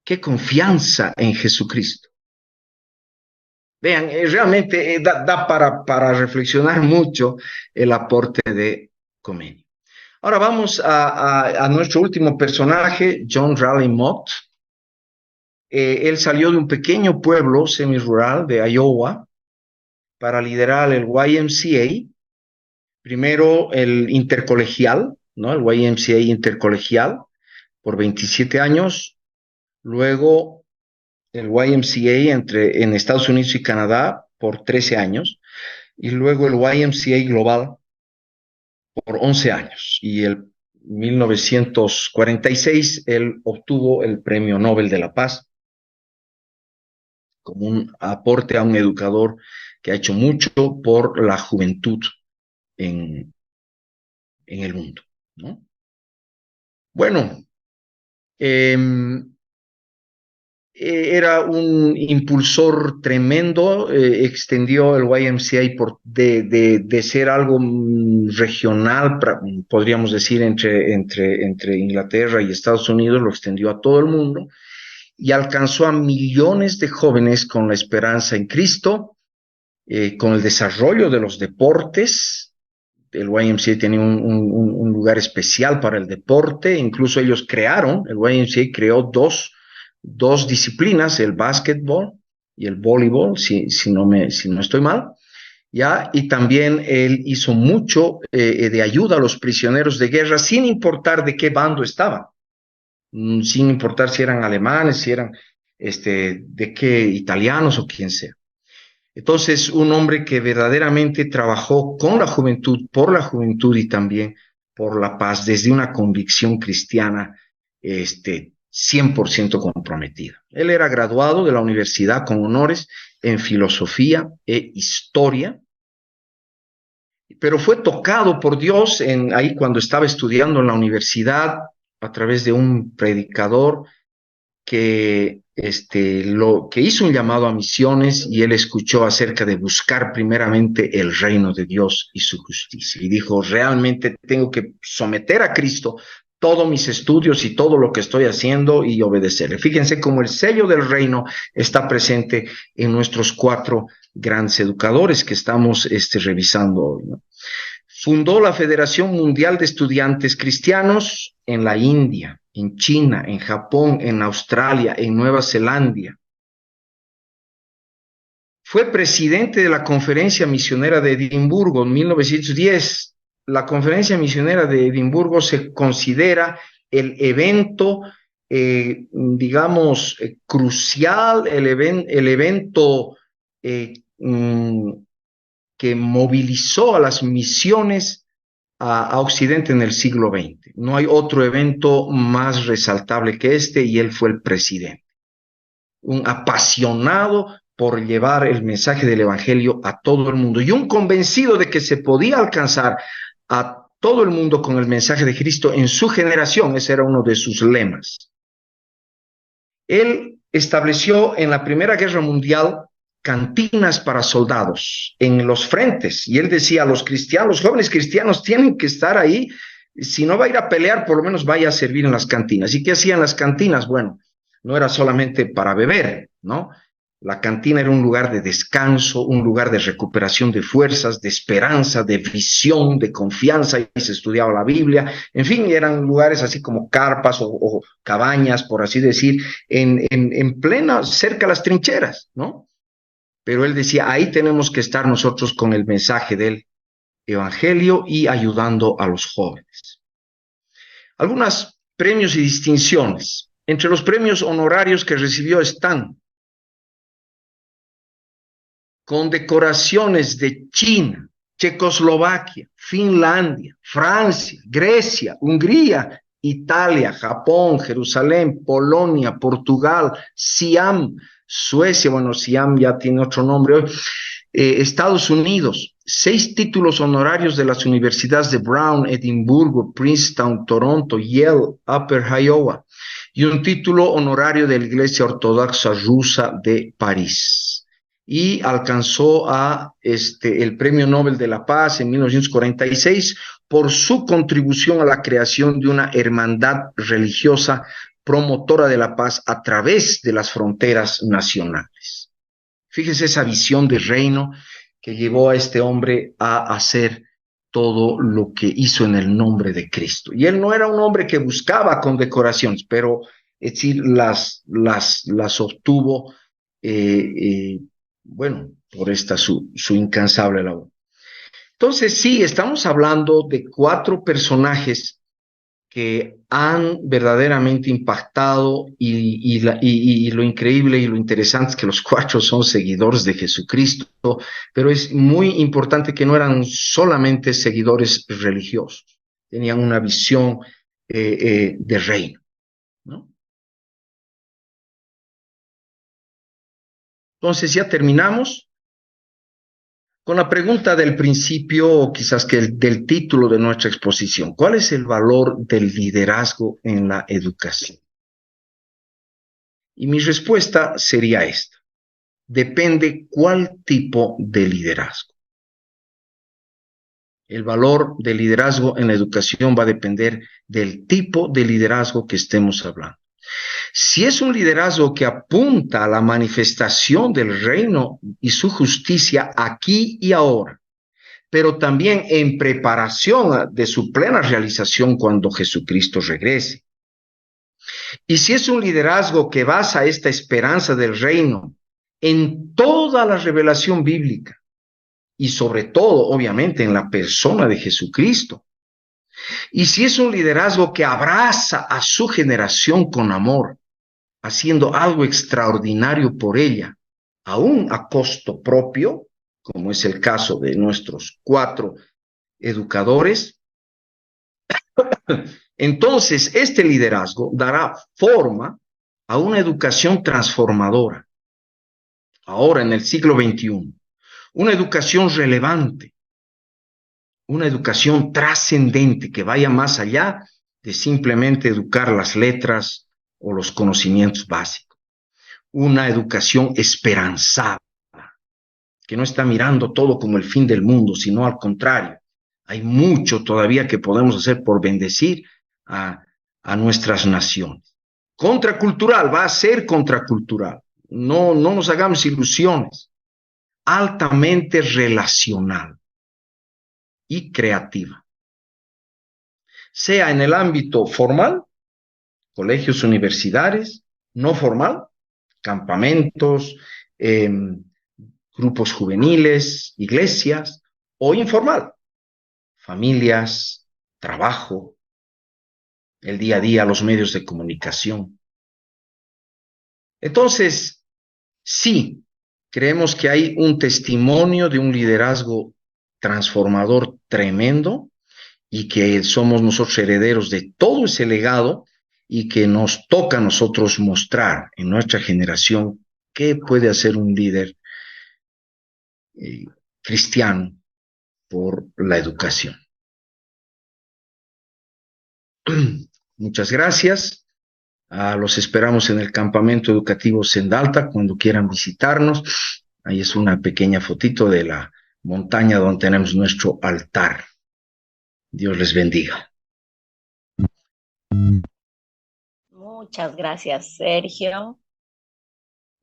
¡Qué confianza en Jesucristo! Vean, realmente da para reflexionar mucho el aporte de Khomeini. Ahora vamos a nuestro último personaje, John Raleigh Mott. Él salió de un pequeño pueblo semirural de Iowa para liderar el YMCA, primero el intercolegial, ¿no? El YMCA intercolegial por 27 años, luego el YMCA en Estados Unidos y Canadá por 13 años, y luego el YMCA global por 11 años. Y en 1946 él obtuvo el Premio Nobel de la Paz como un aporte a un educador que ha hecho mucho por la juventud en, en el mundo, ¿no? Bueno, eh, era un impulsor tremendo, extendió el YMCA de ser algo regional, podríamos decir, entre Inglaterra y Estados Unidos, lo extendió a todo el mundo y alcanzó a millones de jóvenes con la esperanza en Cristo, con el desarrollo de los deportes. El YMCA tenía un lugar especial para el deporte, incluso ellos crearon, el YMCA creó dos disciplinas, el básquetbol y el voleibol, si no estoy mal, ¿ya? Y también él hizo mucho de ayuda a los prisioneros de guerra, sin importar de qué bando estaban, sin importar si eran alemanes, si eran de qué italianos o quien sea. Entonces, un hombre que verdaderamente trabajó con la juventud, por la juventud y también por la paz, desde una convicción cristiana 100% comprometida. Él era graduado de la universidad con honores en filosofía e historia, pero fue tocado por Dios ahí cuando estaba estudiando en la universidad a través de un predicador que hizo un llamado a misiones y él escuchó acerca de buscar primeramente el reino de Dios y su justicia. Y dijo, realmente tengo que someter a Cristo todos mis estudios y todo lo que estoy haciendo y obedecerle. Fíjense cómo el sello del reino está presente en nuestros 4 grandes educadores que estamos revisando hoy, ¿no? Fundó la Federación Mundial de Estudiantes Cristianos en la India, en China, en Japón, en Australia, en Nueva Zelanda. Fue presidente de la Conferencia Misionera de Edimburgo en 1910. La Conferencia Misionera de Edimburgo se considera el evento, crucial, el evento que movilizó a las misiones a Occidente en el siglo XX. No hay otro evento más resaltable que este y él fue el presidente. Un apasionado por llevar el mensaje del Evangelio a todo el mundo y un convencido de que se podía alcanzar a todo el mundo con el mensaje de Cristo en su generación. Ese era uno de sus lemas. Él estableció en la Primera Guerra Mundial cantinas para soldados en los frentes. Y él decía, los jóvenes cristianos tienen que estar ahí. Si no va a ir a pelear, por lo menos vaya a servir en las cantinas. ¿Y qué hacían las cantinas? Bueno, no era solamente para beber, ¿no? La cantina era un lugar de descanso, un lugar de recuperación de fuerzas, de esperanza, de visión, de confianza, y se estudiaba la Biblia. En fin, eran lugares así como carpas o cabañas, por así decir, en plena, cerca a las trincheras, ¿no? Pero él decía, ahí tenemos que estar nosotros con el mensaje del Evangelio y ayudando a los jóvenes. Algunos premios y distinciones. Entre los premios honorarios que recibió están condecoraciones de China, Checoslovaquia, Finlandia, Francia, Grecia, Hungría, Italia, Japón, Jerusalén, Polonia, Portugal, Siam, Suecia, bueno, Siam ya tiene otro nombre hoy, Estados Unidos, 6 títulos honorarios de las universidades de Brown, Edimburgo, Princeton, Toronto, Yale, Upper Iowa, y un título honorario de la Iglesia Ortodoxa Rusa de París. Y alcanzó el Premio Nobel de la Paz en 1946 por su contribución a la creación de una hermandad religiosa promotora de la paz a través de las fronteras nacionales. Fíjese esa visión de reino que llevó a este hombre a hacer todo lo que hizo en el nombre de Cristo. Y él no era un hombre que buscaba condecoraciones, pero es decir, las obtuvo, bueno, por esta su incansable labor. Entonces, sí, estamos hablando de 4 personajes que han verdaderamente impactado y lo increíble y lo interesante es que los 4 son seguidores de Jesucristo, pero es muy importante que no eran solamente seguidores religiosos, tenían una visión de reino, ¿no? Entonces ya terminamos con la pregunta del principio, o quizás que del título de nuestra exposición. ¿Cuál es el valor del liderazgo en la educación? Y mi respuesta sería esta. Depende cuál tipo de liderazgo. El valor del liderazgo en la educación va a depender del tipo de liderazgo que estemos hablando. Si es un liderazgo que apunta a la manifestación del reino y su justicia aquí y ahora, pero también en preparación de su plena realización cuando Jesucristo regrese. Y si es un liderazgo que basa esta esperanza del reino en toda la revelación bíblica y sobre todo, obviamente, en la persona de Jesucristo. Y si es un liderazgo que abraza a su generación con amor, haciendo algo extraordinario por ella, aún a costo propio, como es el caso de nuestros 4 educadores, entonces este liderazgo dará forma a una educación transformadora, ahora en el siglo XXI, una educación relevante, una educación trascendente que vaya más allá de simplemente educar las letras o los conocimientos básicos, una educación esperanzada, que no está mirando todo como el fin del mundo, sino al contrario. Hay mucho todavía que podemos hacer por bendecir a nuestras naciones. Contracultural, va a ser contracultural. No nos hagamos ilusiones. Altamente relacional y creativa. Sea en el ámbito formal, colegios, universidades, no formal, campamentos, grupos juveniles, iglesias, o informal, familias, trabajo, el día a día, los medios de comunicación. Entonces, sí, creemos que hay un testimonio de un liderazgo transformador tremendo y que somos nosotros herederos de todo ese legado y que nos toca a nosotros mostrar en nuestra generación qué puede hacer un líder cristiano por la educación. Muchas gracias. Los esperamos en el campamento educativo Sendalta cuando quieran visitarnos. Ahí es una pequeña fotito de la montaña donde tenemos nuestro altar. Dios les bendiga. Muchas gracias, Sergio,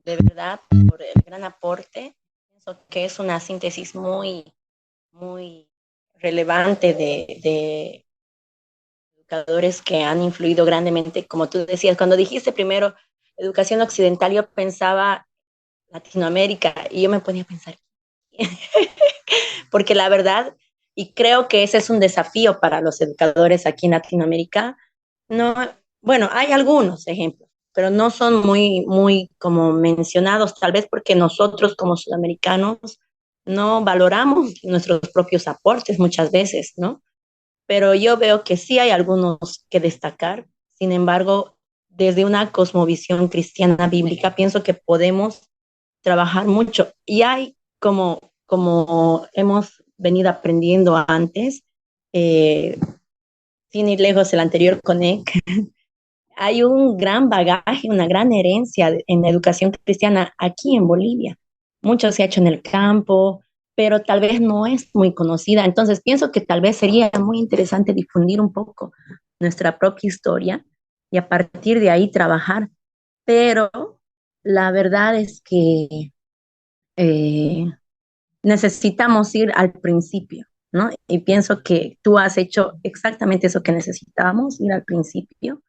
de verdad, por el gran aporte. Pienso que es una síntesis muy relevante de educadores que han influido grandemente, como tú decías, cuando dijiste primero educación occidental, yo pensaba Latinoamérica y yo me ponía a pensar, porque la verdad, y creo que ese es un desafío para los educadores aquí en Latinoamérica, no, bueno, hay algunos ejemplos, pero no son muy como mencionados, tal vez porque nosotros como sudamericanos no valoramos nuestros propios aportes muchas veces, ¿no? Pero yo veo que sí hay algunos que destacar. Sin embargo, desde una cosmovisión cristiana bíblica, pienso que podemos trabajar mucho. Y hay, como hemos venido aprendiendo antes, eh, sin ir lejos, el anterior CONEC, hay un gran bagaje, una gran herencia en la educación cristiana aquí en Bolivia. Mucho se ha hecho en el campo, pero tal vez no es muy conocida. Entonces pienso que tal vez sería muy interesante difundir un poco nuestra propia historia y a partir de ahí trabajar. Pero la verdad es que eh, necesitamos ir al principio, ¿no? Y pienso que tú has hecho exactamente eso que necesitábamos, ir al principio,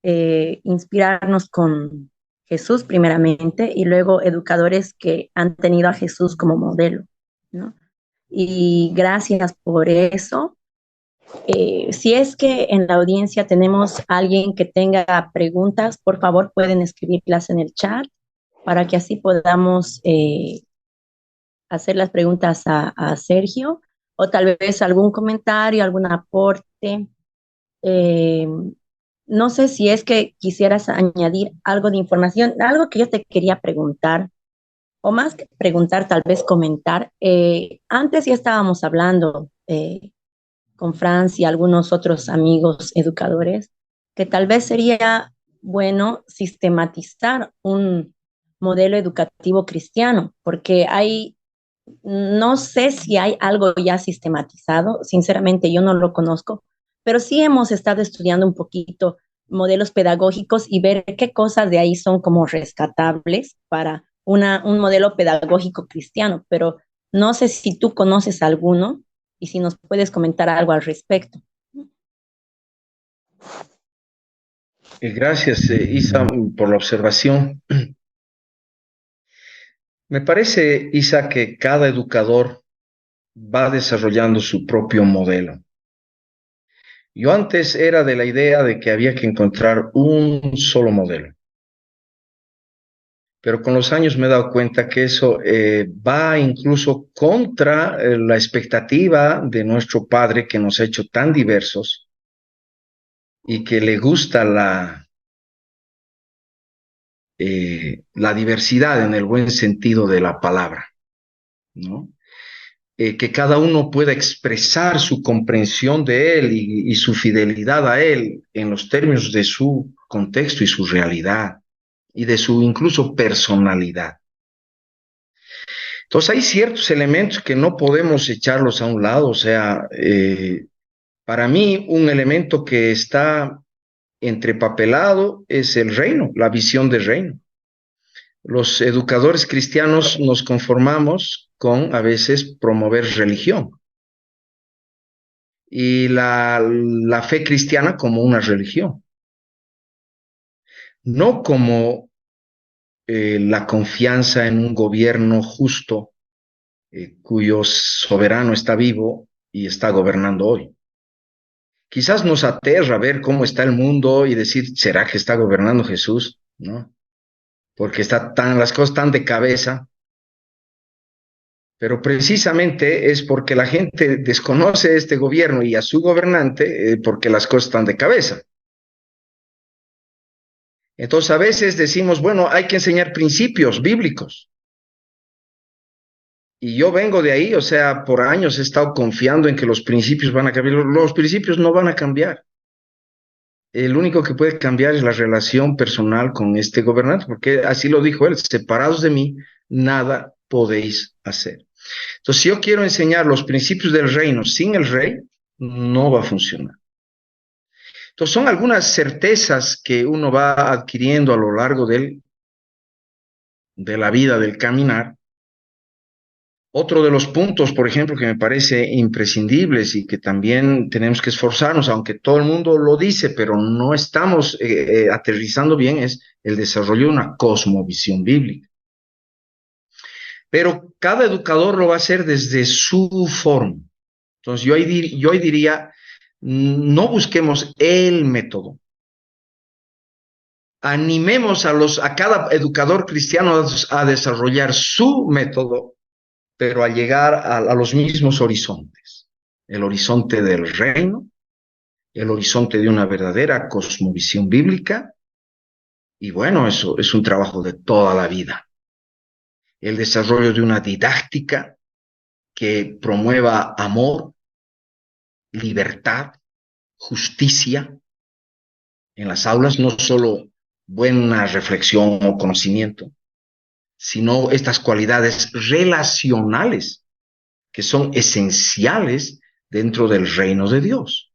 inspirarnos con Jesús primeramente y luego educadores que han tenido a Jesús como modelo, ¿no? Y gracias por eso. Si es que en la audiencia tenemos alguien que tenga preguntas, por favor pueden escribirlas en el chat para que así podamos hacer las preguntas a Sergio o tal vez algún comentario, algún aporte. Eh, no sé si es que quisieras añadir algo de información, algo que yo te quería preguntar, o más que preguntar, tal vez comentar. Antes ya estábamos hablando con Franz y algunos otros amigos educadores, que tal vez sería bueno sistematizar un modelo educativo cristiano, porque hay, no sé si hay algo ya sistematizado, sinceramente yo no lo conozco, pero sí hemos estado estudiando un poquito modelos pedagógicos y ver qué cosas de ahí son como rescatables para un modelo pedagógico cristiano, pero no sé si tú conoces alguno y si nos puedes comentar algo al respecto. Gracias, Isa, por la observación. Me parece, Isa, que cada educador va desarrollando su propio modelo. Yo antes era de la idea de que había que encontrar un solo modelo, pero con los años me he dado cuenta que eso va incluso contra la expectativa de nuestro Padre que nos ha hecho tan diversos y que le gusta la diversidad en el buen sentido de la palabra, ¿no? Que cada uno pueda expresar su comprensión de él y su fidelidad a él en los términos de su contexto y su realidad y de su incluso personalidad. Entonces hay ciertos elementos que no podemos echarlos a un lado, o sea, para mí un elemento que está entrepapelado es el reino, la visión del reino. Los educadores cristianos nos conformamos con a veces promover religión y la fe cristiana como una religión, no como la confianza en un gobierno justo cuyo soberano está vivo y está gobernando hoy. Quizás nos aterra ver cómo está el mundo y decir, ¿será que está gobernando Jesús? ¿No? Porque las cosas tan de cabeza, pero precisamente es porque la gente desconoce este gobierno y a su gobernante porque las cosas están de cabeza. Entonces a veces decimos, bueno, hay que enseñar principios bíblicos. Y yo vengo de ahí, o sea, por años he estado confiando en que los principios van a cambiar. Los principios no van a cambiar. El único que puede cambiar es la relación personal con este gobernante, porque así lo dijo él, separados de mí, nada podéis hacer. Entonces, si yo quiero enseñar los principios del reino sin el rey, no va a funcionar. Entonces, son algunas certezas que uno va adquiriendo a lo largo de la vida, del caminar. Otro de los puntos, por ejemplo, que me parece imprescindibles y que también tenemos que esforzarnos, aunque todo el mundo lo dice, pero no estamos aterrizando bien, es el desarrollo de una cosmovisión bíblica. Pero cada educador lo va a hacer desde su forma. Entonces, yo ahí diría, no busquemos el método. Animemos a cada educador cristiano a desarrollar su método pero al llegar a los mismos horizontes, el horizonte del reino, el horizonte de una verdadera cosmovisión bíblica, y bueno, eso es un trabajo de toda la vida. El desarrollo de una didáctica que promueva amor, libertad, justicia en las aulas, no solo buena reflexión o conocimiento, sino estas cualidades relacionales que son esenciales dentro del reino de Dios.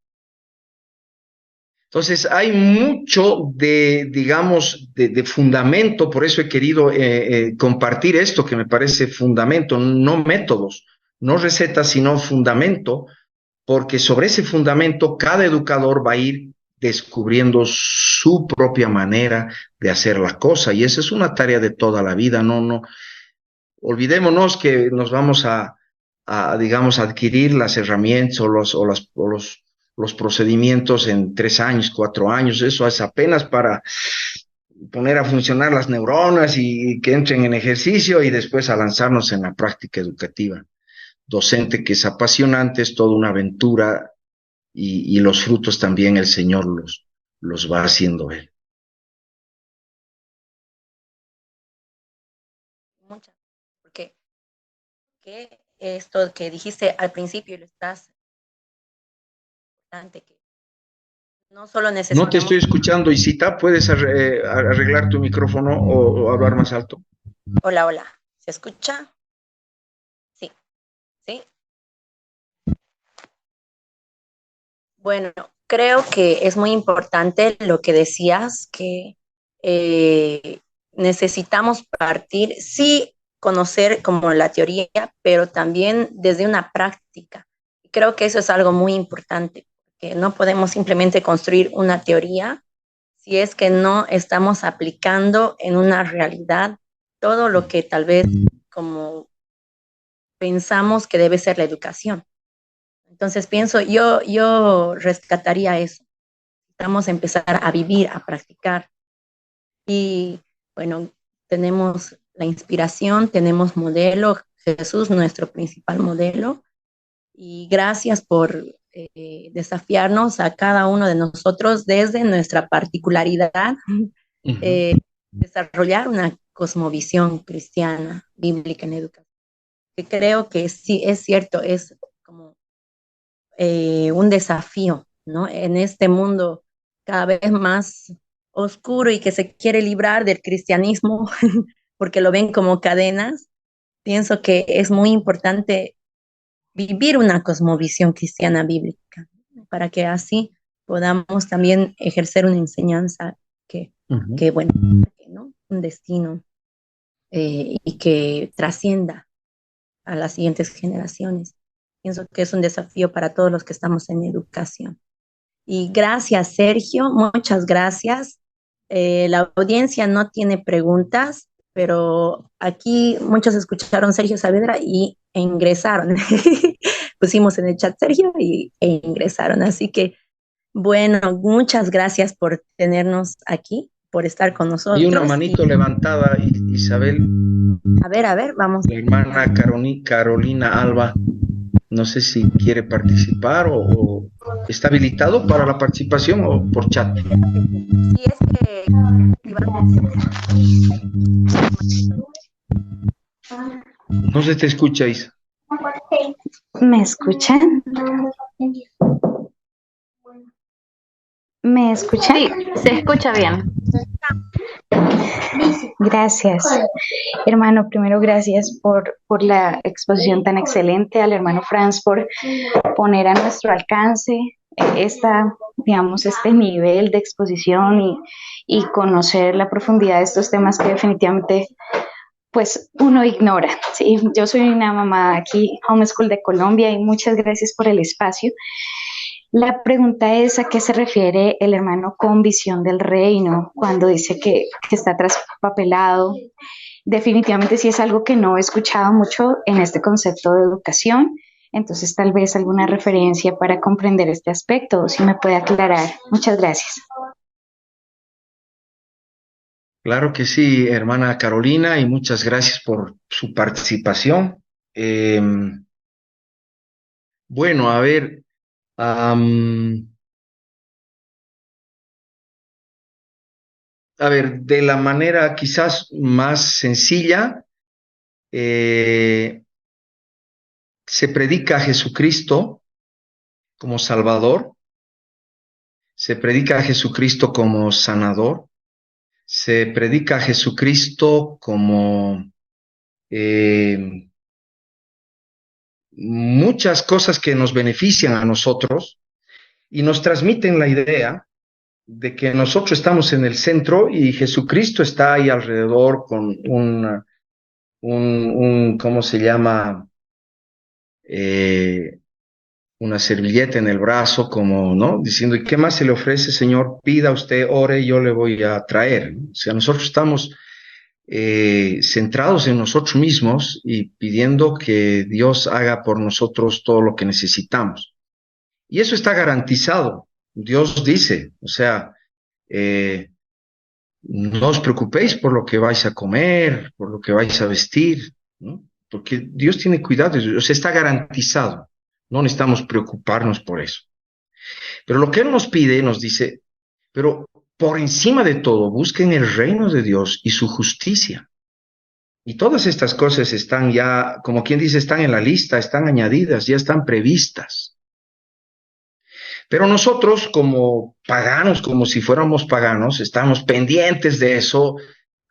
Entonces, hay mucho de, digamos, de fundamento, por eso he querido compartir esto que me parece fundamento, no métodos, no recetas, sino fundamento, porque sobre ese fundamento cada educador va a ir descubriendo su propia manera de hacer la cosa, y esa es una tarea de toda la vida. No, olvidémonos que nos vamos digamos, adquirir las herramientas los procedimientos en 3 años, 4 años. Eso es apenas para poner a funcionar las neuronas y que entren en ejercicio y después a lanzarnos en la práctica educativa docente, que es apasionante, es toda una aventura, y los frutos también el Señor los va haciendo Él. Muchas, porque que esto que dijiste al principio lo estás importante, que no solo No te necesitamos. estoy escuchando, Isita, ¿puedes arreglar tu micrófono o hablar más alto? Hola, hola, ¿se escucha? Sí, sí. Bueno, creo que es muy importante lo que decías, que eh, necesitamos partir, sí, conocer como la teoría, pero también desde una práctica. Creo que eso es algo muy importante, que no podemos simplemente construir una teoría si es que no estamos aplicando en una realidad todo lo que tal vez como pensamos que debe ser la educación. Entonces pienso, yo rescataría eso. Necesitamos empezar a vivir, a practicar. Y bueno, tenemos la inspiración, tenemos modelo, Jesús, nuestro principal modelo. Y gracias por desafiarnos a cada uno de nosotros desde nuestra particularidad, eh, desarrollar una cosmovisión cristiana, bíblica en educación. Que creo que sí, es cierto, es como un desafío, ¿no? En este mundo cada vez más oscuro y que se quiere librar del cristianismo porque lo ven como cadenas, pienso que es muy importante vivir una cosmovisión cristiana bíblica para que así podamos también ejercer una enseñanza que, Uh-huh. que bueno, ¿no? Un destino y que trascienda a las siguientes generaciones. Pienso que es un desafío para todos los que estamos en educación. Y gracias, Sergio, muchas gracias. La audiencia no tiene preguntas, pero aquí muchos escucharon Sergio Saavedra e ingresaron. Pusimos en el chat Sergio e ingresaron. Así que, bueno, muchas gracias por tenernos aquí, por estar con Hay una nosotros. manito levantada, Isabel, A ver, vamos. la hermana Carolina Alba. No sé si quiere participar o está habilitado para la participación o por chat. Si es que No se te escucha, Isa. ¿Me escuchan? ¿Me escuchan? Sí, se escucha bien. Gracias. Hermano, primero gracias por la exposición tan excelente, al hermano Franz por poner a nuestro alcance digamos, este nivel de exposición y conocer la profundidad de estos temas que definitivamente pues uno ignora. Sí, yo soy una mamá aquí, homeschool de Colombia, y muchas gracias por el espacio. La pregunta es: ¿a qué se refiere el hermano con visión del reino cuando dice que está traspapelado? Definitivamente sí es algo que no he escuchado mucho en este concepto de educación, entonces tal vez alguna referencia para comprender este aspecto, si me puede aclarar. Muchas gracias. Claro que sí, hermana Carolina, y muchas gracias por su participación. bueno, a ver, de la manera quizás más sencilla, se predica a Jesucristo como Salvador, se predica a Jesucristo como sanador, se predica a Jesucristo como muchas cosas que nos benefician a nosotros y nos transmiten la idea de que nosotros estamos en el centro y Jesucristo está ahí alrededor con ¿cómo se llama? Una servilleta en el brazo, como, ¿no? Diciendo, ¿y qué más se le ofrece, Señor? Pida usted, ore, yo le voy a traer, ¿no? O sea, nosotros estamos centrados en nosotros mismos y pidiendo que Dios haga por nosotros todo lo que necesitamos. Y eso está garantizado. Dios dice, o sea, no os preocupéis por lo que vais a comer, por lo que vais a vestir, ¿no? Porque Dios tiene cuidado, o sea, está garantizado. No necesitamos preocuparnos por eso. Pero lo que Él nos pide, nos dice, pero por encima de todo, busquen el reino de Dios y su justicia. Y todas estas cosas están ya, como quien dice, están en la lista, están añadidas, ya están previstas. Pero nosotros como paganos, como si fuéramos paganos, estamos pendientes de eso,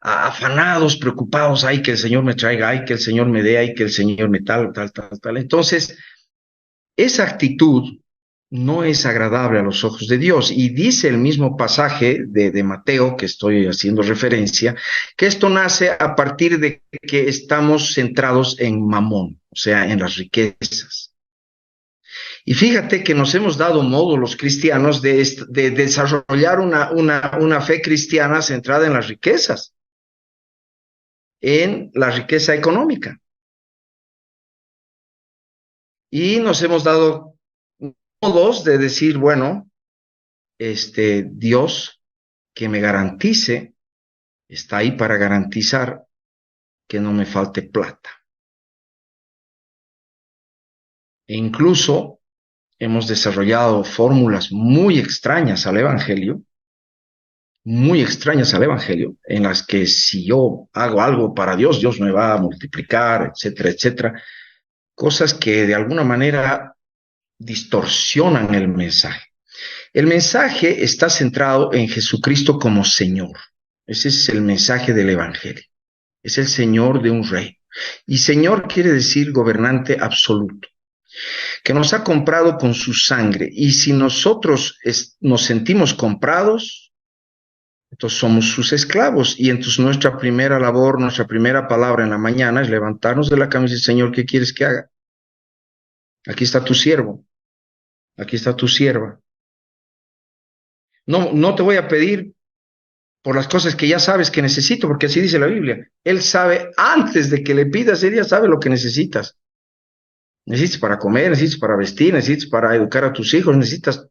afanados, preocupados, ay, que el Señor me traiga, ay, que el Señor me dé, ay, que el Señor me tal. Entonces, esa actitud no es agradable a los ojos de Dios. Y dice el mismo pasaje de Mateo, que estoy haciendo referencia, que esto nace a partir de que estamos centrados en mamón, o sea, en las riquezas. Y fíjate que nos hemos dado modo los cristianos de desarrollar una fe cristiana centrada en las riquezas, en la riqueza económica. Y nos hemos dado modos de decir, bueno, Dios que me garantice, está ahí para garantizar que no me falte plata. E incluso hemos desarrollado fórmulas muy extrañas al Evangelio, en las que si yo hago algo para Dios, Dios me va a multiplicar, etcétera, etcétera. Cosas que de alguna manera distorsionan el mensaje. El mensaje está centrado en Jesucristo como Señor. Ese es el mensaje del Evangelio. Es el Señor de un reino. Y Señor quiere decir gobernante absoluto, que nos ha comprado con su sangre. Y si nosotros nos sentimos comprados, entonces somos sus esclavos. Y entonces nuestra primera labor, nuestra primera palabra en la mañana es levantarnos de la cama y decir, Señor, ¿qué quieres que haga? Aquí está tu siervo. Aquí está tu sierva. No te voy a pedir por las cosas que ya sabes que necesito, porque así dice la Biblia. Él sabe, antes de que le pidas, Él ya sabe lo que necesitas. Necesitas para comer, necesitas para vestir, necesitas para educar a tus hijos, necesitas...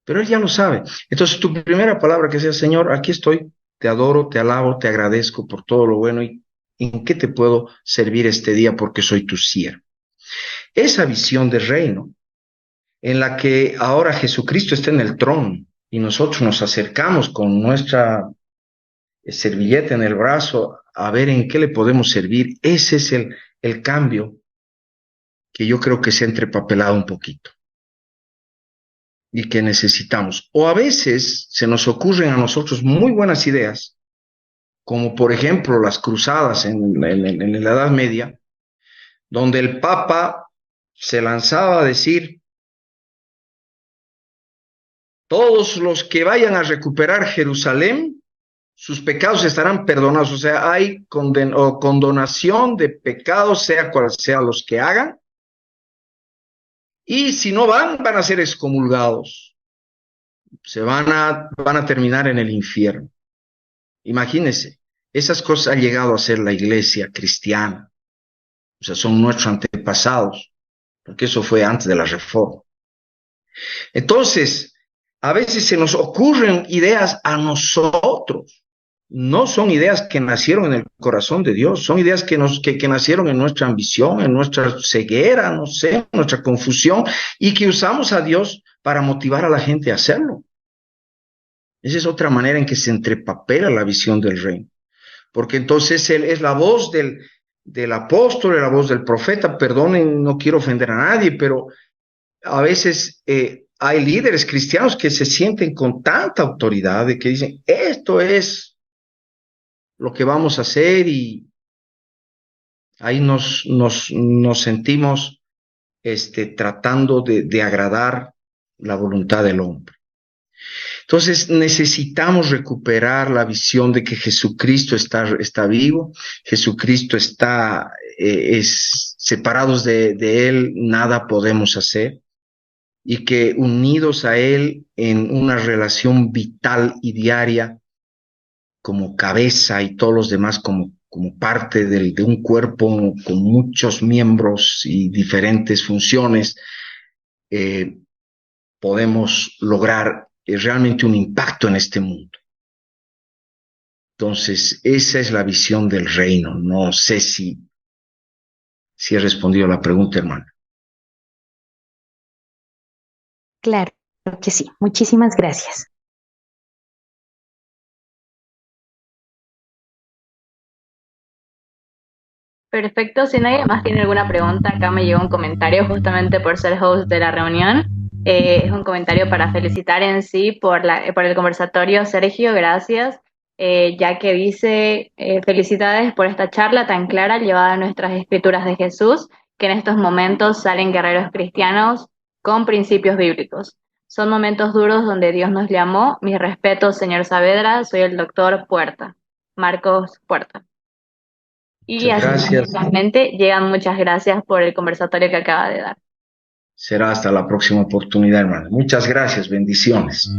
Pero Él ya lo sabe. Entonces tu primera palabra que sea, Señor, aquí estoy, te adoro, te alabo, te agradezco por todo lo bueno y ¿en qué te puedo servir este día porque soy tu siervo? Esa visión de reino en la que ahora Jesucristo está en el trono y nosotros nos acercamos con nuestra servilleta en el brazo a ver en qué le podemos servir, ese es el cambio que yo creo que se ha entrepapelado un poquito y que necesitamos. O a veces se nos ocurren a nosotros muy buenas ideas, como por ejemplo las cruzadas en la Edad Media, donde el Papa se lanzaba a decir, todos los que vayan a recuperar Jerusalén, sus pecados estarán perdonados. O sea, hay condonación de pecados, sea cual sea los que hagan. Y si no van a ser excomulgados. Van a terminar en el infierno. Imagínense, esas cosas han llegado a ser la iglesia cristiana. O sea, son nuestros antepasados, porque eso fue antes de la Reforma. Entonces, a veces se nos ocurren ideas a nosotros no son ideas que nacieron en el corazón de Dios, son ideas que nacieron en nuestra ambición, en nuestra ceguera, no sé, en nuestra confusión, y que usamos a Dios para motivar a la gente a hacerlo. Esa es otra manera en que se entrepapela la visión del reino. Porque entonces él es la voz del apóstol, la voz del profeta. Perdonen, no quiero ofender a nadie, pero a veces hay líderes cristianos que se sienten con tanta autoridad de que dicen, esto es lo que vamos a hacer, y ahí nos sentimos tratando de agradar la voluntad del hombre. Entonces necesitamos recuperar la visión de que Jesucristo está vivo, Jesucristo separados de Él, nada podemos hacer, y que unidos a Él en una relación vital y diaria, como cabeza y todos los demás como parte de un cuerpo con muchos miembros y diferentes funciones, podemos lograr realmente un impacto en este mundo. Entonces, esa es la visión del reino. No sé si he respondido a la pregunta, hermano. Claro que sí. Muchísimas gracias. Perfecto, si nadie más tiene alguna pregunta, acá me llegó un comentario justamente por ser host de la reunión. Es un comentario para felicitar en sí por el conversatorio. Sergio, gracias, ya que dice, felicidades por esta charla tan clara llevada a nuestras escrituras de Jesús, que en estos momentos salen guerreros cristianos con principios bíblicos. Son momentos duros donde Dios nos llamó. Mis respetos, señor Saavedra, soy el doctor Puerta, Marcos Puerta. Y Muchas así gracias. finalmente llegan, muchas gracias por el conversatorio que acaba de dar. Será hasta la próxima oportunidad, hermano. Muchas gracias. Bendiciones.